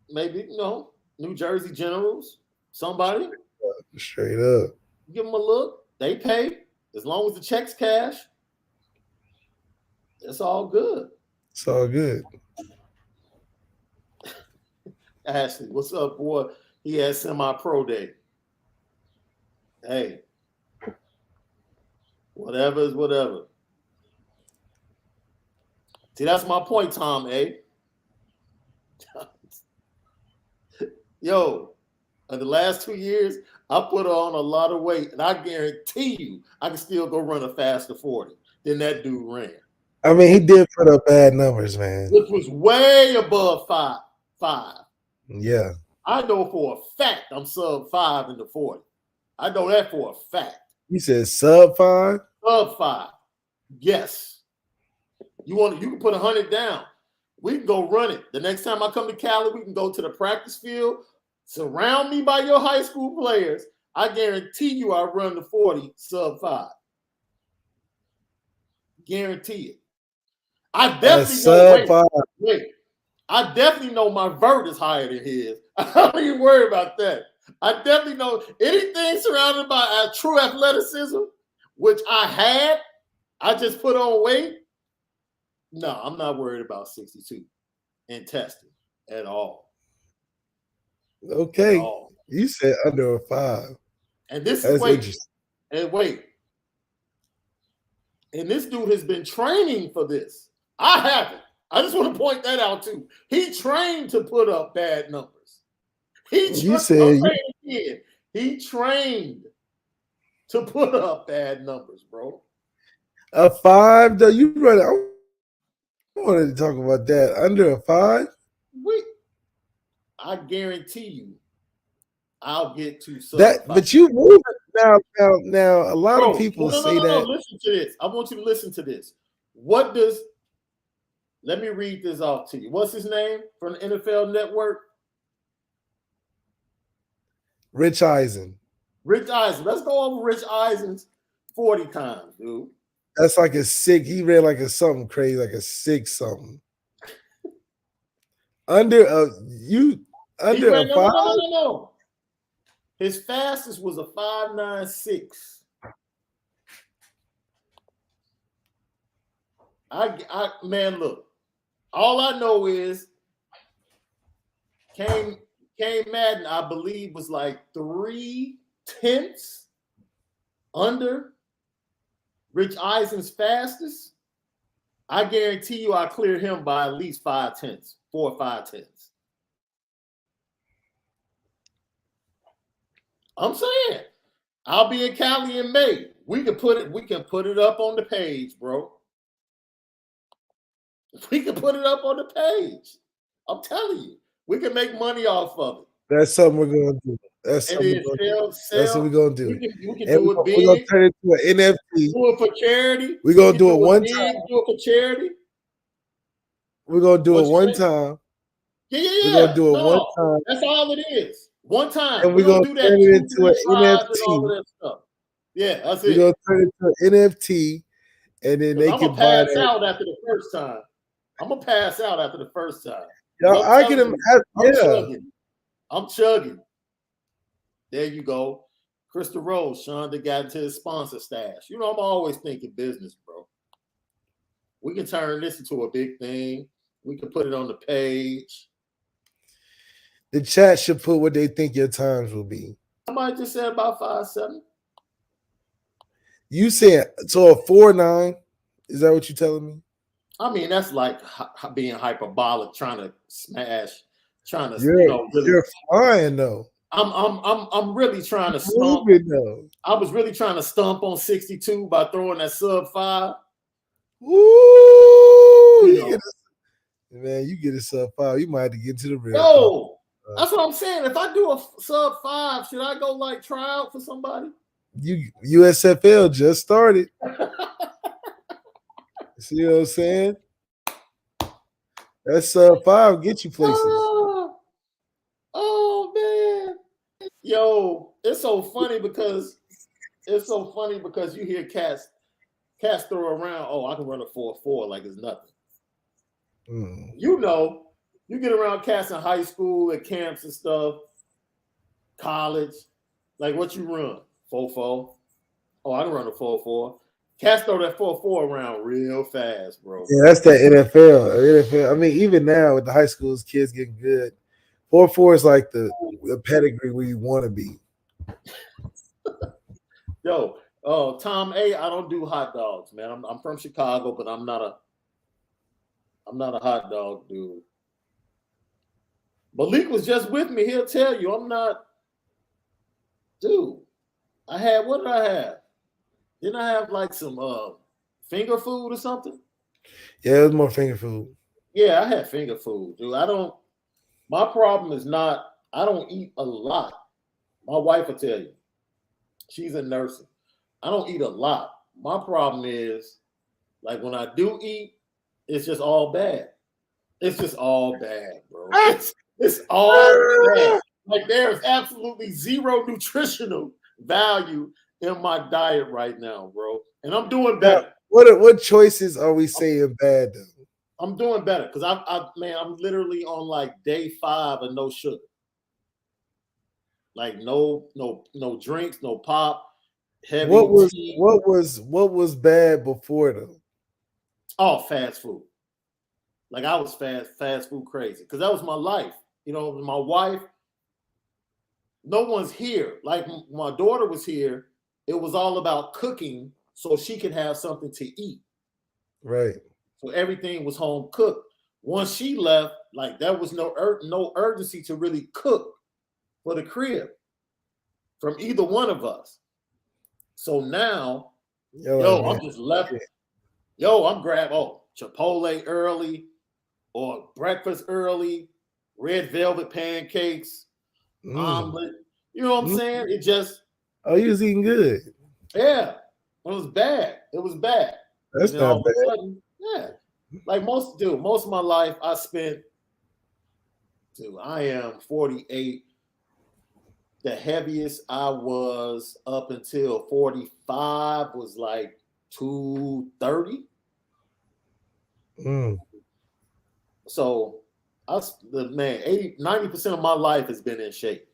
Maybe, New Jersey Generals, somebody. Straight up. Give them a look. They pay. As long as the check's cash, it's all good. It's all good. Ashley, what's up, boy? He had semi-pro day. Hey, whatever is whatever. See, that's my point, Tom A. Yo, in the last 2 years, I put on a lot of weight, and I guarantee you I can still go run a faster 40 than that dude ran. I mean, he did put up bad numbers, man. Which was way above five. Yeah. I know for a fact I'm sub 5 in the 40. I know that for a fact. You said sub 5? Sub 5. Yes. You can put 100 down. We can go run it. The next time I come to Cali, we can go to the practice field. Surround me by your high school players. I guarantee you I run the 40 sub 5. Guarantee it. I definitely know. Wait. I definitely know my vert is higher than his. I don't even worry about that. I definitely know anything surrounded by true athleticism, which I had. I just put on weight. No, I'm not worried about 62 and testing at all. Okay. At all. You said under a 5. And this is wait. And this dude has been training for this. I haven't. I just want to point that out too. He trained to put up bad numbers. He trained to put up bad numbers, bro. A 5, though, you run it. I wanted to talk about that. Under a 5? I guarantee you, I'll get to that. But you move it now. A lot of people say that. Listen to this. I want you to listen to this. Let me read this off to you. What's his name from the NFL Network? Rich Eisen. Rich Eisen. Let's go over Rich Eisen's 40 times, dude. That's like a 6. He ran like a something crazy, like a 6 something. Under a 5? No. His fastest was a 5.96. Man, look. All I know is Came Madden, I believe, was like 3/10 under Rich Eisen's fastest. I guarantee you I cleared him by at least 5/10, 4 or 5/10. I'm saying I'll be in Cali in May. We can put it up on the page, bro. We can put it up on the page. I'm telling you, we can make money off of it. That's something we're gonna do. That's And something then that's what we're gonna do. We can And do it big. we're gonna turn it into an NFT. Do it for charity. We're gonna do it one big, time. Do it for charity. We're gonna do What it you one say? time. Yeah. We're gonna do it one time. That's all it is. One time. And we're gonna do that turn it into an NFT. And all of that stuff. Yeah, that's We're gonna turn it into an NFT, and then they can buy that. Out after the first time. I'm gonna pass out after the first time. Y'all, I get them. Yeah. I'm chugging. There you go. Crystal Rose, Shaun, that got into his sponsor stash. You know, I'm always thinking business, bro. We can turn this into a big thing. We can put it on the page. The chat should put what they think your times will be. Somebody just said about 5.7. You said so a 4.9. Is that what you're telling me? I mean, that's like being hyperbolic, trying to smash, You're flying though. I'm really trying to stump. I was really trying to stump on 62 by throwing that sub 5. Ooh, man, you get a sub 5. You might have to get to the real. No, that's what I'm saying. If I do a sub 5, should I go like try out for somebody? USFL just started. See what I'm saying? That sub 5 get you places. Oh man. Yo, it's so funny because you hear cats throw around, oh, I can run a 4.4 like it's nothing. You know, you get around cats in high school at camps and stuff, college, like what you run? 4.4. Oh, I can run a 4.4. Cats throw that 4.4 around real fast, bro. Yeah, that's that NFL. I mean, even now with the high schools, kids getting good. 4.4 is like the pedigree where you want to be. Yo, Tom A, I don't do hot dogs, man. I'm from Chicago, but I'm not a hot dog dude. Malik was just with me. He'll tell you I'm not. Dude, what did I have? Didn't I have like some finger food or something? Yeah, it was more finger food. Yeah, I had finger food, dude. My problem is not, I don't eat a lot. My wife will tell you. She's in nursing. I don't eat a lot. My problem is, like when I do eat, it's just all bad. It's just all bad, bro. It's all bad. Like there's absolutely zero nutritional value in my diet right now, bro. And I'm doing better. What choices are we saying bad though? I'm doing better because I'm literally on like day 5 of no sugar. Like no drinks, no pop, heavy tea. What was bad before though? Oh, fast food. Like I was fast food crazy because that was my life. You know, my wife. No one's here. Like my daughter was here. It was all about cooking so she could have something to eat. Right. So everything was home cooked. Once she left, like there was no urgency to really cook for the crib from either one of us. So now, I'm just left. I'm grabbing Chipotle early or breakfast early, red velvet pancakes, omelet. You know what I'm saying? It just. Oh, you was eating good. Yeah. It was bad. That's not bad. Sudden, yeah. Like most of my life I spent, I am 48. The heaviest I was up until 45 was like 230. So 90% of my life has been in shape.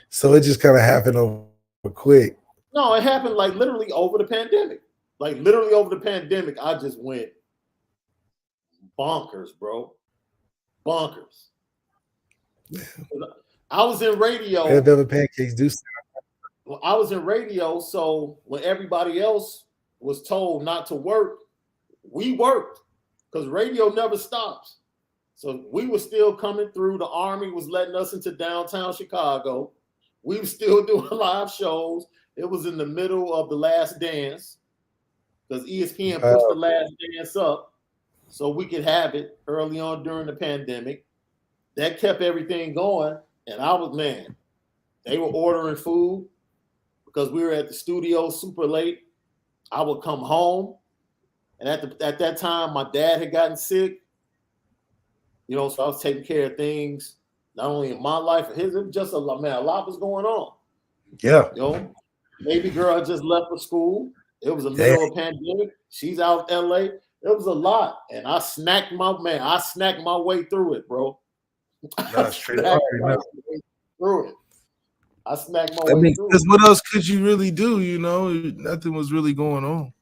So it just kind of happened over quick. No, it happened like literally over the pandemic. Like literally over the pandemic, I just went bonkers, bro. Bonkers. I was in radio. Red velvet pancakes do. Well, I was in radio, so when everybody else was told not to work, we worked because radio never stops. So we were still coming through. The Army was letting us into downtown Chicago. We were still doing live shows. It was in the middle of The Last Dance because ESPN pushed The Last Dance up so we could have it early on during the pandemic. That kept everything going. And I was, man, they were ordering food because we were at the studio super late. I would come home. And at that time, my dad had gotten sick. You know, so I was taking care of things, not only in my life, but his. It was just a lot was going on. Yeah. You know, baby girl had just left for school. It was a middle of a pandemic. She's out in LA. It was a lot. And I snacked my way through it, bro. Not straight up. Through it. I snacked my way through it. What else could you really do? You know, nothing was really going on.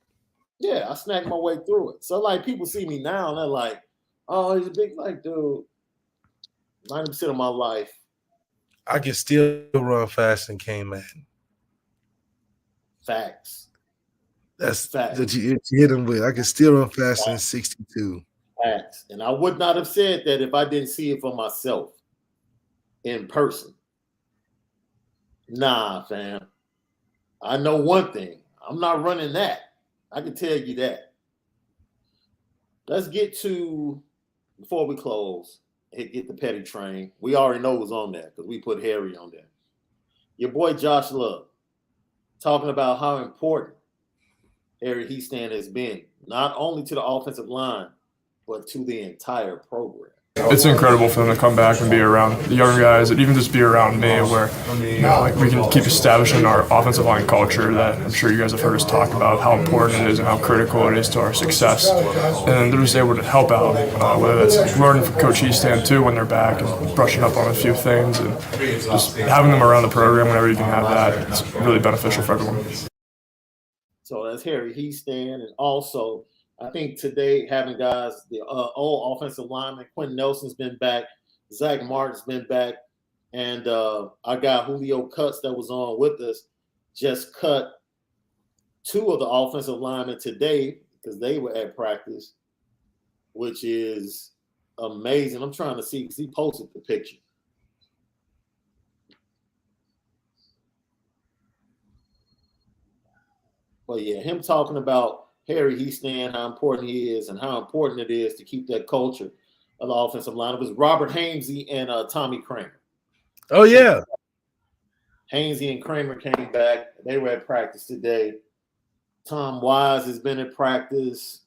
Yeah, I snacked my way through it. So, like, people see me now and they're like, oh, he's a big, like, dude. 90% of my life. I can still run fast in K-Man. Facts. That's facts. That you hit him with. I can still run fast in 62. Facts. And I would not have said that if I didn't see it for myself in person. Nah, fam. I know one thing. I'm not running that. I can tell you that. Let's get to, before we close, get the petty train. We already know who's on there because we put Harry on there. Your boy Josh Love talking about how important Harry Heastand has been, not only to the offensive line, but to the entire program. It's incredible for them to come back and be around the younger guys, and even just be around me, where like we can keep establishing our offensive line culture that I'm sure you guys have heard us talk about, how important it is and how critical it is to our success. And they're just able to help out, whether that's learning from Coach Heastand too when they're back and brushing up on a few things, and just having them around the program whenever you can have that. It's really beneficial for everyone. So that's Harry Heastand, and also I think today having guys, the old offensive lineman, Quentin Nelson's been back, Zach Martin's been back, and our guy Julio Cuts that was on with us just cut 2 of the offensive linemen today because they were at practice, which is amazing. I'm trying to see because he posted the picture. But yeah, him talking about Harry Heastand, how important he is and how important it is to keep that culture of the offensive line. It was Robert Hainsey and Tommy Kramer. Oh, yeah. Hainsey and Kramer came back. They were at practice today. Tom Wise has been at practice.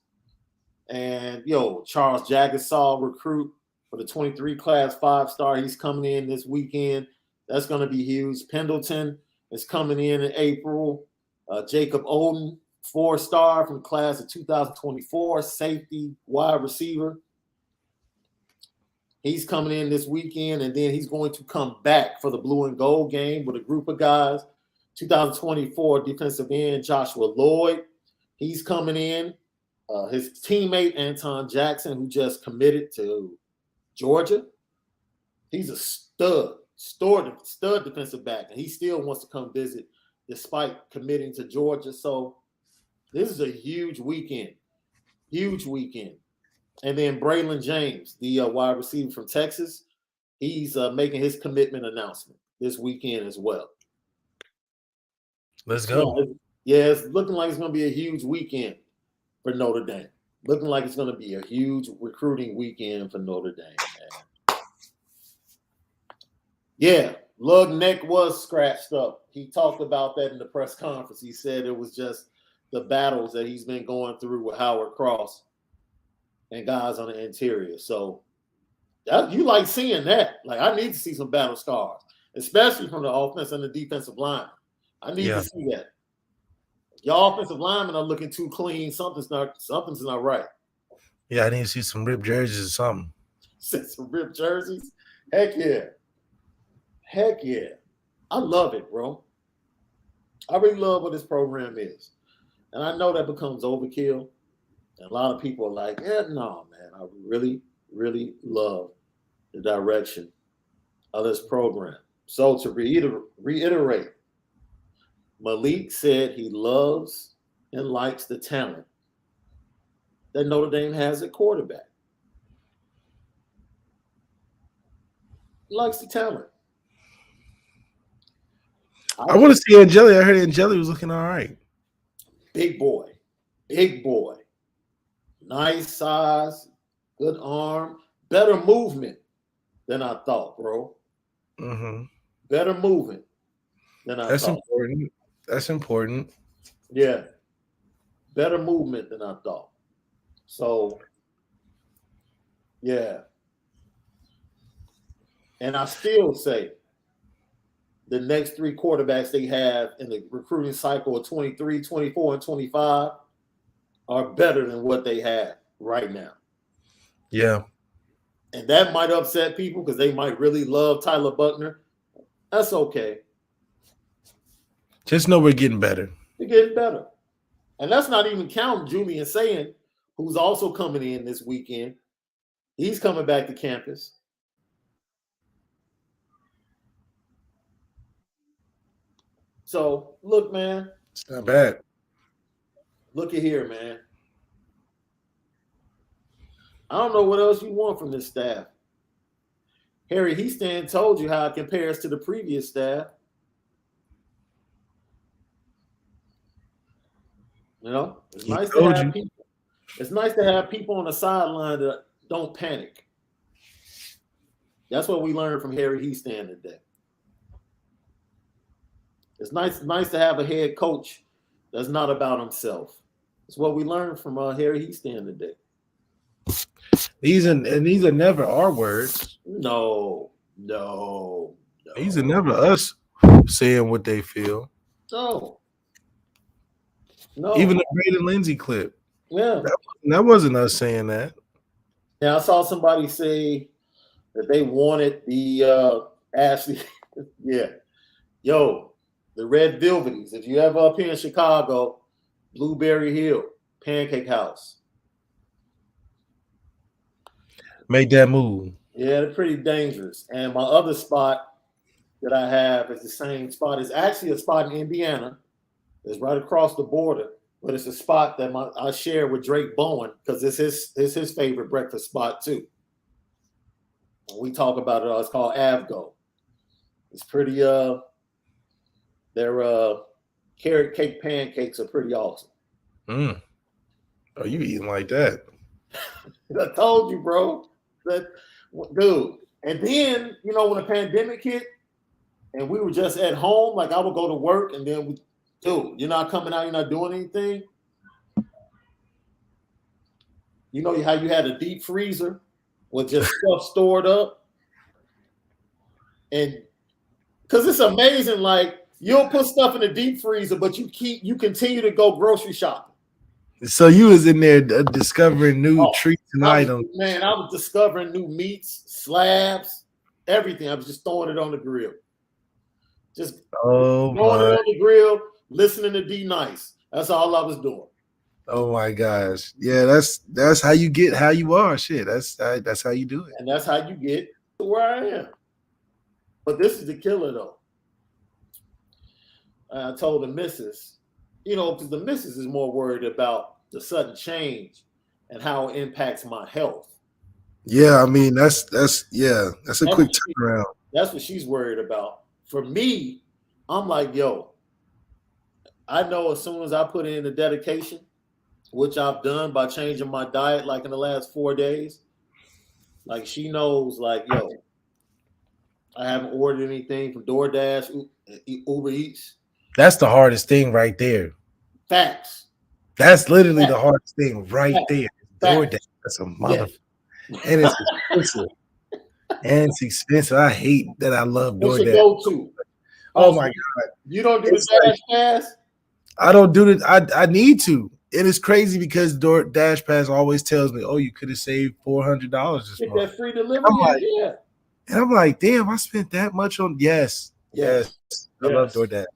And, Charles Jagasaw, recruit for the 23 class 5-star. He's coming in this weekend. That's going to be huge. Pendleton is coming in April. Jacob Oden, 4-star from the class of 2024, safety, wide receiver. He's coming in this weekend, and then he's going to come back for the blue and gold game with a group of guys. 2024 defensive end Joshua Lloyd, he's coming in. His teammate Anton Jackson, who just committed to Georgia, he's a stud defensive back, and he still wants to come visit despite committing to Georgia. So this is a huge weekend. And then Braylon James, the wide receiver from Texas, he's making his commitment announcement this weekend as well. Let's go. Yeah, it's looking like it's going to be a huge weekend for Notre Dame. Looking like it's going to be a huge recruiting weekend for Notre Dame, man. Yeah, Lug neck was scratched up. He talked about that in the press conference. He said it was just the battles that he's been going through with Howard Cross and guys on the interior. So you like seeing that. Like, I need to see some battle scars, especially from the offense and the defensive line. I need to see that. Your offensive linemen are looking too clean. Something's not right. Yeah, I need to see some ripped jerseys or something. Some ripped jerseys? Heck yeah. I love it, bro. I really love what this program is. And I know that becomes overkill. And a lot of people are like, no, man, I really, really love the direction of this program. So to reiterate, Malik said he loves and likes the talent that Notre Dame has at quarterback. He likes the talent. I want to see Angeli. I heard Angeli was looking all right. Big boy. Nice size, good arm, better movement than I thought, bro. Mm-hmm. Better movement than I That's thought. important. That's important. Yeah. Better movement than I thought. So, yeah. And I still say the next 3 quarterbacks they have in the recruiting cycle of 23, 24, and 25 are better than what they have right now. Yeah. And that might upset people because they might really love Tyler Buchner. That's okay. Just know we're getting better. They're getting better. And that's not even counting Julian Sayin, who's also coming in this weekend. He's coming back to campus. So, look, man. It's not bad. Look at here, man. I don't know what else you want from this staff. Harry Heastan told you how it compares to the previous staff. You know, it's nice to have people. It's nice to have people on the sideline that don't panic. That's what we learned from Harry Heastan today. It's nice to have a head coach that's not about himself. It's what we learned from Harry Heastan today. These are never our words. No. These are never us saying what they feel. No. Even the Brady Lindsay clip. Yeah. That wasn't us saying that. Now, I saw somebody say that they wanted the Ashley. Yeah. Yo, the Red Velveties. If you ever up here in Chicago, Blueberry Hill, Pancake House. Make that move. Yeah, they're pretty dangerous. And my other spot that I have is the same spot. It's actually a spot in Indiana. It's right across the border, but it's a spot that I share with Drake Bowen because it's his favorite breakfast spot too. We talk about it. It's called Avgo. It's pretty. Their carrot cake pancakes are pretty awesome. Oh, you eating like that? I told you, bro. Dude. And then when the pandemic hit, and we were just at home, like I would go to work, and then dude, you're not coming out, you're not doing anything. You know how you had a deep freezer with just stuff stored up? And because it's amazing, like you'll put stuff in the deep freezer, but you continue to go grocery shopping. So you was in there discovering new treats and items. Man, I was discovering new meats, slabs, everything. I was just throwing it on the grill. Just throwing it on the grill, listening to D Nice. That's all I was doing. Oh my gosh. Yeah, that's how you get how you are. Shit. That's how you do it. And that's how you get to where I am. But this is the killer though. I told the missus, because the missus is more worried about the sudden change and how it impacts my health. Yeah, I mean that's a quick turnaround. That's what she's worried about. For me, I'm like, yo, I know as soon as I put in the dedication, which I've done by changing my diet like in the last 4 days, like she knows, like, yo, I haven't ordered anything from DoorDash, Uber Eats. That's the hardest thing right there. Facts. That's literally the hardest thing right there. DoorDash. That's a mother. Yeah. And it's expensive. I hate that I love DoorDash. What's your go-to? Oh my God. You don't do the Dash Pass? I don't do it. I need to. It is crazy because Dash Pass always tells me, oh, you could have saved $400 this month. That free delivery. Yeah. And I'm like, damn, I spent that much on. Yes. I love DoorDash.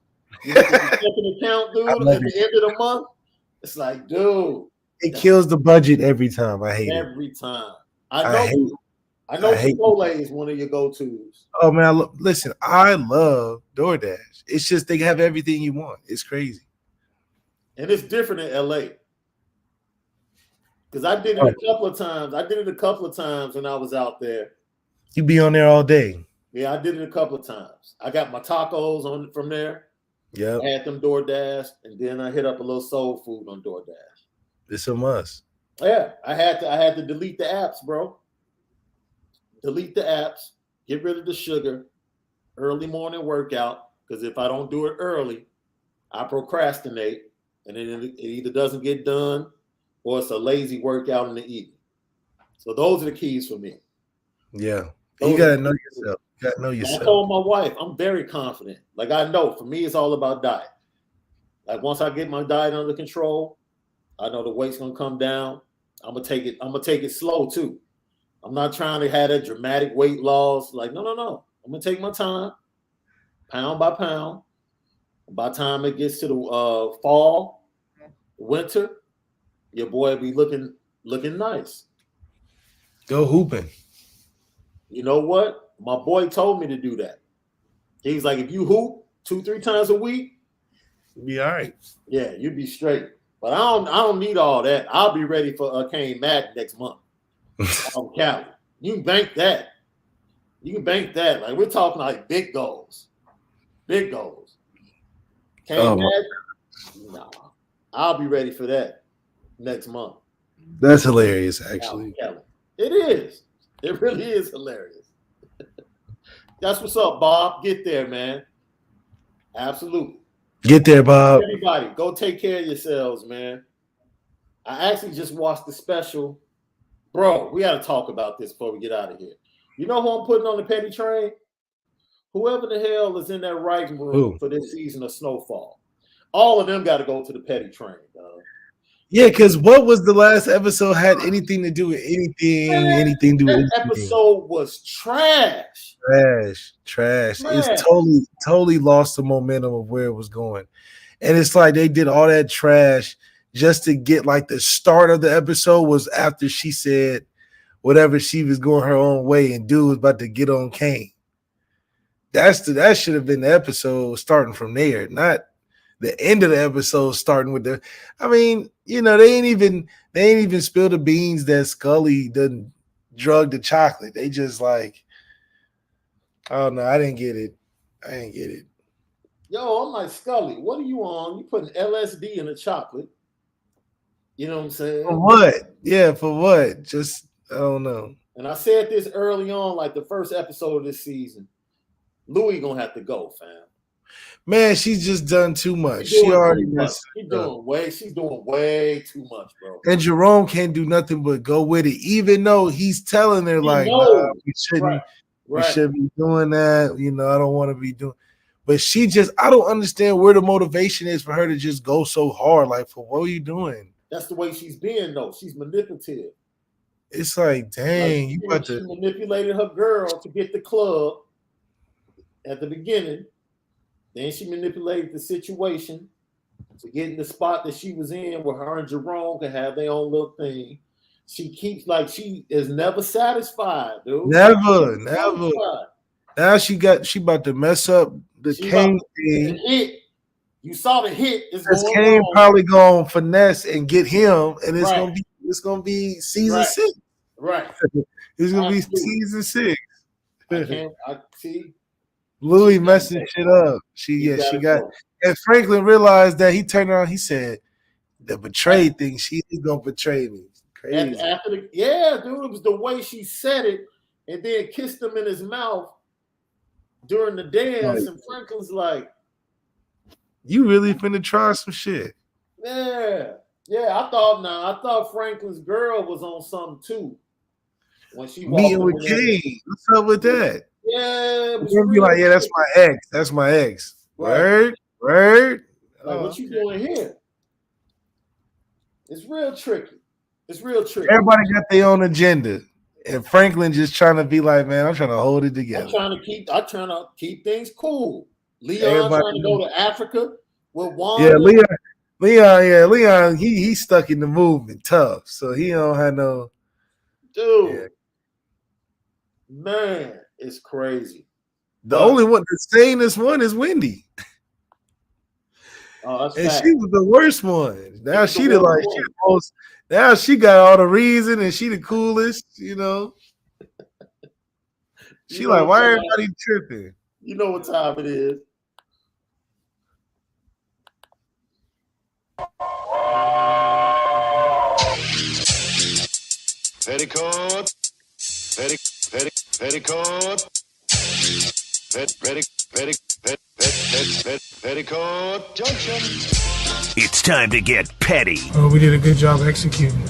You checking account, dude, at the end of the month. It's like, dude, It kills the budget every time. I hate it. Every time. I know hate Chipotle is one of your go-tos. Oh man, listen, I love DoorDash. It's just they have everything you want. It's crazy. And it's different in LA. Because I did it a couple of times. When I was out there. You be on there all day. Yeah, I did it a couple of times. I got my tacos from there. Yeah. I had them DoorDash, and then I hit up a little soul food on DoorDash. It's a must. Yeah, I had to delete the apps, bro. Delete the apps, get rid of the sugar, early morning workout, because if I don't do it early, I procrastinate, and then it either doesn't get done or it's a lazy workout in the evening. So those are the keys for me. Yeah. You got to know yourself. You got to know yourself. I told my wife, I'm very confident. Like, I know, for me, it's all about diet. Like, once I get my diet under control, I know the weight's going to come down. I'm going to take it slow, too. I'm not trying to have that dramatic weight loss. Like, no. I'm going to take my time, pound by pound. By the time it gets to the fall, winter, your boy will be looking nice. Go hooping. You know what? My boy told me to do that. He's like, if you hoop 2-3 times a week, you'll be all right. Yeah, you'll be straight. But I don't need all that. I'll be ready for Kane Mack next month. On Cali. You can bank that. Like, we're talking like big goals. Big goals. Kane Mack? No. I'll be ready for that next month. That's hilarious, actually. It is. It really is hilarious. That's what's up, Bob. Get there, man. Absolutely. Get there, Bob. Everybody, go take care of yourselves, man. I actually just watched the special. Bro, we got to talk about this before we get out of here. You know who I'm putting on the petty train? Whoever the hell is in that writing room for this season of Snowfall. All of them got to go to the petty train, dog. Yeah, because what was the last episode had anything to do with anything? Anything to do with anything? That episode was trash. Trash. It's totally lost the momentum of where it was going. And it's like they did all that trash just to get like the start of the episode was after she said whatever she was going her own way and dude was about to get on Kane. That should have been the episode starting from there, not the end of the episode starting with the. I mean, you know, they ain't even spilled the beans that Scully done drug the chocolate. They just like, oh no, I didn't get it. Yo, I'm like, Scully, what are you on? You putting LSD in the chocolate. You know what I'm saying? For what? Yeah, for what? Just, I don't know. And I said this early on, like the first episode of this season. Louis gonna have to go, fam. Man, she's just done too much. She's doing way too much, bro. And Jerome can't do nothing but go with it, even though he's telling her like, nah, we shouldn't be doing that. You know, I don't want to be doing. But I don't understand where the motivation is for her to just go so hard. Like, for what are you doing? That's the way she's being, though. She's manipulative. It's like, dang, she manipulated her girl to get the club at the beginning. Then she manipulated the situation to get in the spot that she was in where her and Jerome could have their own little thing. She keeps like she is never satisfied, dude. Never. Now she about to mess up the Kane thing. Hit. You saw the hit. Kane probably gonna finesse and get him, and it's gonna be season 6. Right. It's gonna be season 6. I see. Louis messing shit up. She got and Franklin realized that he turned around, he said, the betrayed thing, she's gonna betray me. Crazy. Dude, it was the way she said it and then kissed him in his mouth during the dance, and Franklin's like, you really finna try some shit. Yeah. I thought Franklin's girl was on something too. When she meeting with Kane. What's up with that? Yeah, you're be like, yeah, that's my ex. Right. Word. Like, what you doing here? It's real tricky. Everybody got their own agenda, and Franklin just trying to be like, man, I'm trying to hold it together. I'm trying to keep things cool. Leon trying to go to Africa with Wanda. Yeah, Leon, he's stuck in the movement tough. So he don't have no dude. Man, it's crazy. The only one, the sanest one is Wendy. Oh, that's and fact. she was the worst one. Now she the like she the most, now she got all the reason and she the coolest, you know. She You know like, why everybody tripping? You know what time it is. Petticoat, petticoat, petticoat junction. It's time to get petty. Oh, we did a good job executing.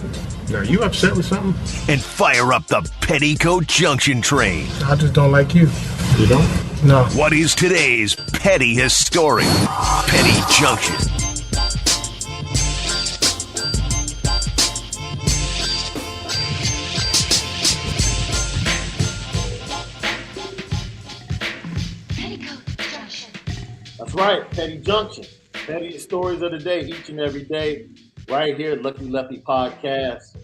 Are you upset with something? And fire up the Petticoat Junction train. I just don't like you. You don't? No. What is today's pettiest story? Petty Junction. That's right, Petty Junction. Petty stories of the day, each and every day, right here, Lucky Lefty Podcast,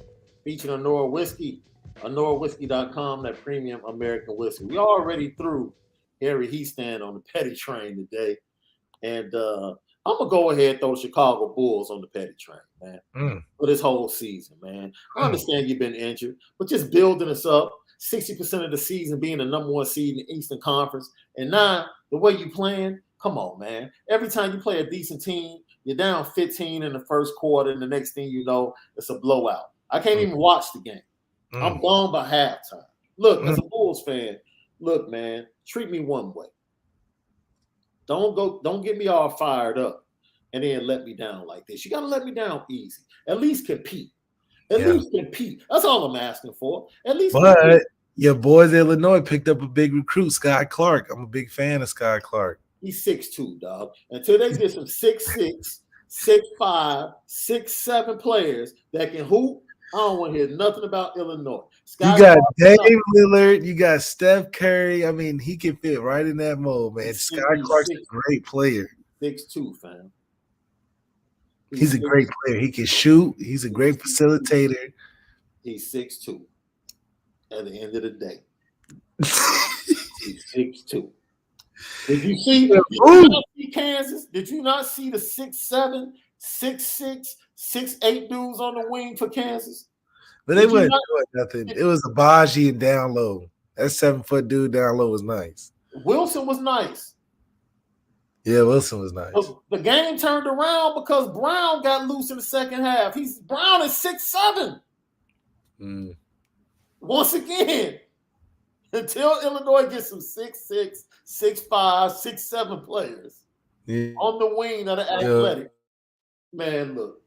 featuring Honora Whiskey, HonoraWhiskey.com, that premium American whiskey. We already threw Harry Heastand on the Petty train today, and I'm gonna go ahead and throw Chicago Bulls on the Petty train, man, for this whole season, man. I understand you've been injured, but just building us up. 60% of the season being the number one seed in the Eastern Conference, and now the way you playing. Come on, man. Every time you play a decent team, you're down 15 in the first quarter, and the next thing you know, it's a blowout. I can't even watch the game. I'm gone by halftime. Look, as a Bulls fan, look, man, treat me one way. Don't get me all fired up and then let me down like this. You got to let me down easy. At least compete. At least compete. That's all I'm asking for. At least compete. Your boys Illinois picked up a big recruit, Sky Clark. I'm a big fan of Sky Clark. He's 6'2", dog. Until they get some 6'6", 6'5", 6'7" players that can hoop, I don't want to hear nothing about Illinois. You got Dave Lillard. You got Steph Curry. I mean, he can fit right in that mold, man. Sky Clark's a great player. 6'2", fam. He's a great player. He can shoot. He's a great facilitator. He's 6'2". At the end of the day, he's 6'2". Did you see Kansas? Did you not see the 6'7", 6'6", 6'8" dudes on the wing for Kansas? But they weren't doing nothing. It was Abaji and down low. That 7-foot dude down low was nice. Wilson was nice. Yeah, Wilson was nice. The game turned around because Brown got loose in the second half. Brown is 6'7". Once again, until Illinois gets some 6'6", 6'5", 6'7" players on the wing of the athletic. Man, look.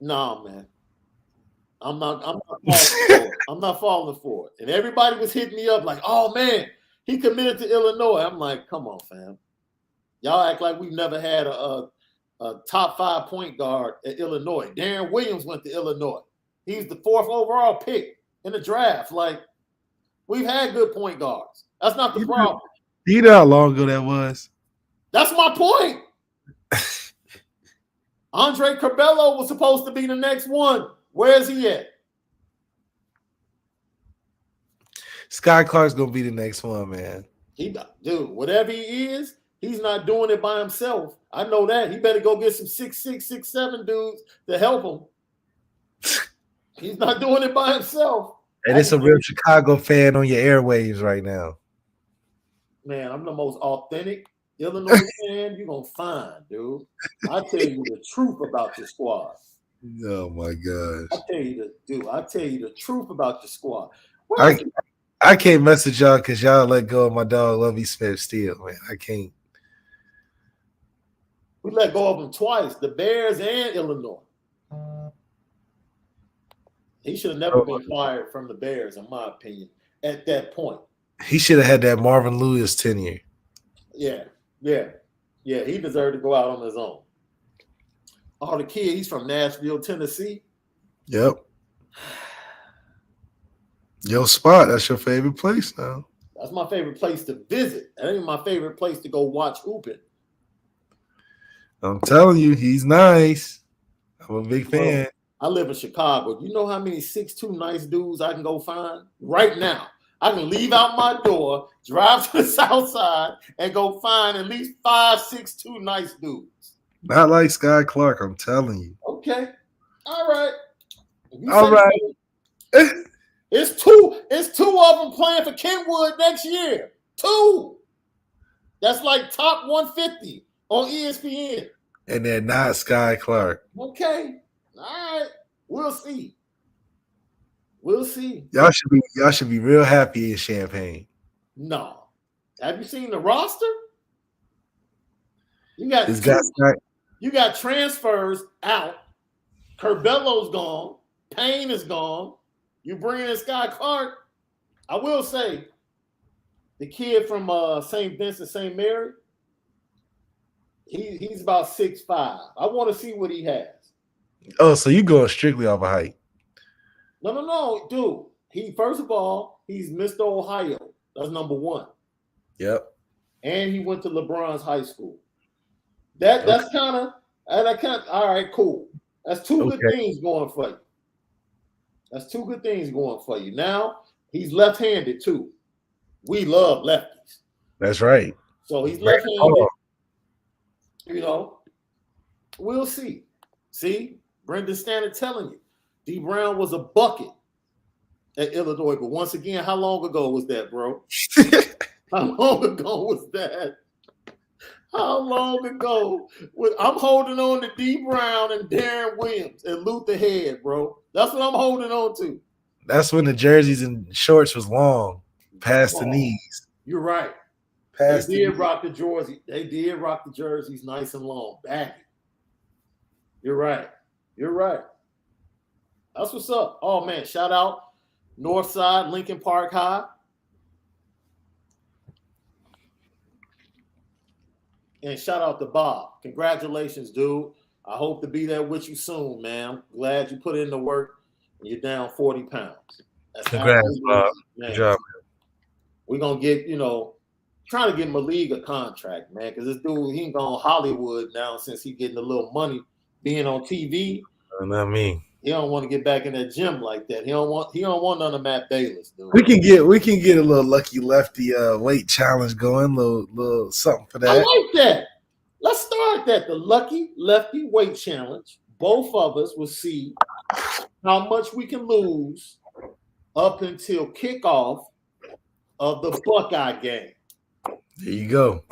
Nah, man. I'm not falling for it. I'm not falling for it. And everybody was hitting me up like, oh man, he committed to Illinois. I'm like, come on, fam. Y'all act like we've never had a top 5 point guard at Illinois. Darren Williams went to Illinois. He's the 4th overall pick in the draft. Like, we've had good point guards. That's not the problem. You know how long ago that was? That's my point. Andre Curbelo was supposed to be the next one. Where is he at? Sky Clark's going to be the next one, man. Dude, whatever he is, he's not doing it by himself. I know that. He better go get some 6'6", 6'7" dudes to help him. He's not doing it by himself. And it's a real Chicago fan on your airwaves right now. Man, I'm the most authentic Illinois fan you're going to find, dude. I tell you the truth about your squad. Oh, my gosh. I tell you the truth about your squad. I can't message y'all because y'all let go of my dog, Lovey Smith, still, man. I can't. We let go of him twice, the Bears and Illinois. He should have never been fired from the Bears, in my opinion, at that point. He should have had that Marvin Lewis tenure. Yeah. He deserved to go out on his own. Oh, the kid, he's from Nashville, Tennessee. Yep. Your spot, that's your favorite place now. That's my favorite place to visit. That ain't my favorite place to go watch hooping. I'm telling you, he's nice. I'm a big fan. I live in Chicago. You know how many 6'2" nice dudes I can go find right now? I can leave out my door, drive to the south side, and go find at least 5, 6'2" nice dudes. Not like Sky Clark, I'm telling you. Okay. All right. All right. It's two of them playing for Kentwood next year. 2. That's like top 150 on ESPN. And they're not Sky Clark. Okay. All right. We'll see. We'll see. Y'all should be real happy in Champaign. No. Have you seen the roster? You got transfers out. Curbello's gone. Payne is gone. You bring in Sky Clark. I will say, the kid from St. Vincent, St. Mary, he's about 6'5". I want to see what he has. Oh, so you going strictly off of height? No, dude. First of all, he's Mr. Ohio. That's number 1. Yep. And he went to LeBron's high school. That's kind of all right, cool. That's two good things going for you. That's 2 good things going for you. Now, he's left-handed too. We love lefties. That's right. So he's left-handed. You know, we'll see. See, Brendan Stanton telling you, D. Brown was a bucket at Illinois. But once again, how long ago was that, bro? How long ago was that? How long ago? I'm holding on to D. Brown and Darren Williams and Luther Head, bro. That's what I'm holding on to. That's when the jerseys and shorts was long, past the knees. You're right. They did rock the jerseys nice and long, baggy. You're right. That's what's up. Oh, man, shout out Northside, Lincoln Park High. And shout out to Bob. Congratulations, dude. I hope to be there with you soon, man. I'm glad you put in the work and you're down 40 pounds. Congrats, Bob. Good job, man. We're going to get, trying to get Malik a contract, man, because this dude, he ain't going Hollywood now since he getting a little money being on TV. Not me. He don't want to get back in that gym like that. He don't want none of Matt Bayless, dude. We can get a little lucky lefty weight challenge going, little something for that. I like that. Let's start that. The lucky lefty weight challenge. Both of us will see how much we can lose up until kickoff of the Buckeye game. There you go.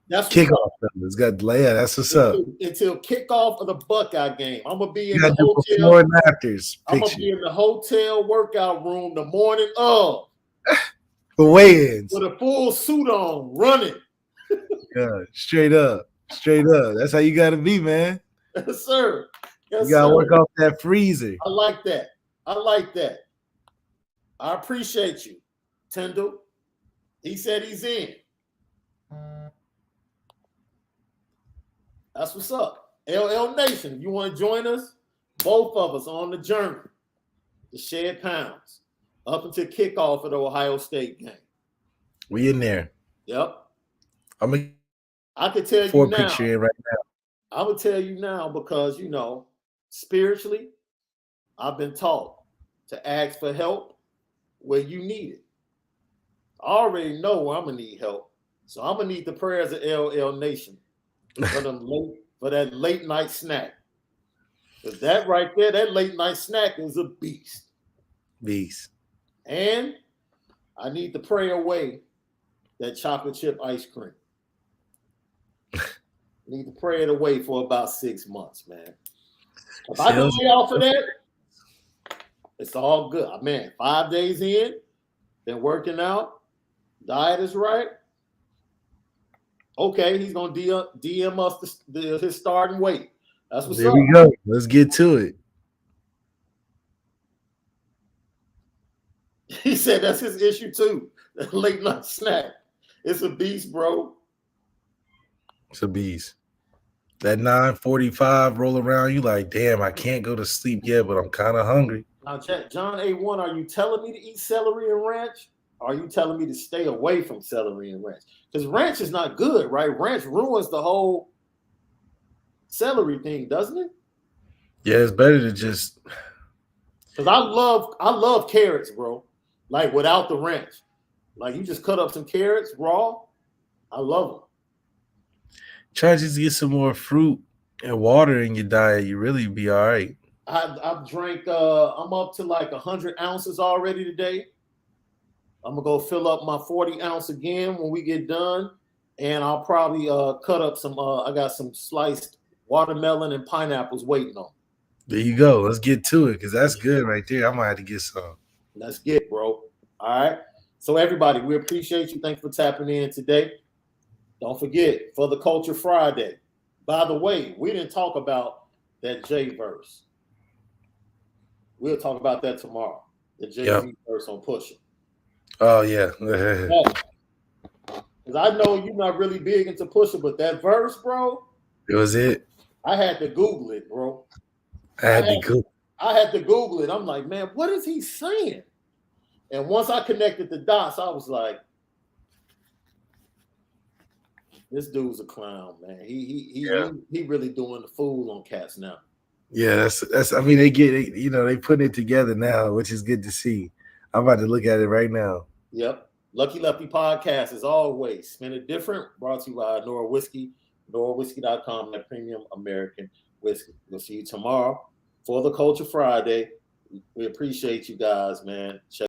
That's kickoff. It's got that's what's up. Until kickoff of the Buckeye game. I'm gonna be in the hotel. Before and afters. I'm gonna be in the hotel workout room the morning of. The weigh-ins. With a full suit on, running. Yeah, straight up. That's how you gotta be, man. Yes, sir. Yes, you gotta work off that freezer. I like that. I appreciate you, Tyndall. He said he's in. That's what's up. LL Nation, you want to join us? Both of us on the journey to shed pounds up until kickoff of the Ohio State game. We in there. Yep. I can tell you now. Picture in right now. I'm gonna tell you now because spiritually, I've been taught to ask for help where you need it. I already know where I'm gonna need help, so I'm gonna need the prayers of LL Nation for that late night snack. Because that right there, that late night snack is a beast. And I need to pray away that chocolate chip ice cream. Need to pray it away for about 6 months, man. If I can lay off of that, it's all good. Man, 5 days in, been working out, diet is right. Okay, he's gonna DM us his starting weight. That's what's up. There we go. Let's get to it. He said that's his issue too. That late night snack. It's a beast, bro. It's a beast. That 9:45 roll around, you like, damn, I can't go to sleep yet, but I'm kind of hungry. Now, check John A1. Are you telling me to eat celery and ranch? Or are you telling me to stay away from celery and ranch? Because ranch is not good, right? Ranch ruins the whole celery thing, doesn't it? Yeah, it's better to just. Because I love carrots, bro. Like without the ranch. Like you just cut up some carrots raw. I love them. Try to just get some more fruit and water in your diet. You really be all right. I've drank. I'm up to like 100 ounces already today. I'm gonna go fill up my 40 ounce again when we get done, and I'll probably cut up some. I got some sliced watermelon and pineapples waiting on. There you go. Let's get to it because that's good right there. I might have to get some. Let's get, bro. All right. So everybody, we appreciate you. Thanks for tapping in today. Don't forget, for the Culture Friday. By the way, we didn't talk about that J verse. We'll talk about that tomorrow. The Jay-Z verse on Pusha. Oh, yeah. Because I know you're not really big into Pusha, but that verse, bro. It was it. I had to Google it, bro. I had to Google it. I'm like, man, what is he saying? And once I connected the dots, I was like, this dude's a clown, man. He really doing the fool on cats now. Yeah, that's. I mean, they putting it together now, which is good to see. I'm about to look at it right now. Yep. Lucky Lefty podcast, as always, spin it different. Brought to you by Nora Whiskey, NoraWhiskey.com, that premium American whiskey. We'll see you tomorrow for the Culture Friday. We appreciate you guys, man. Check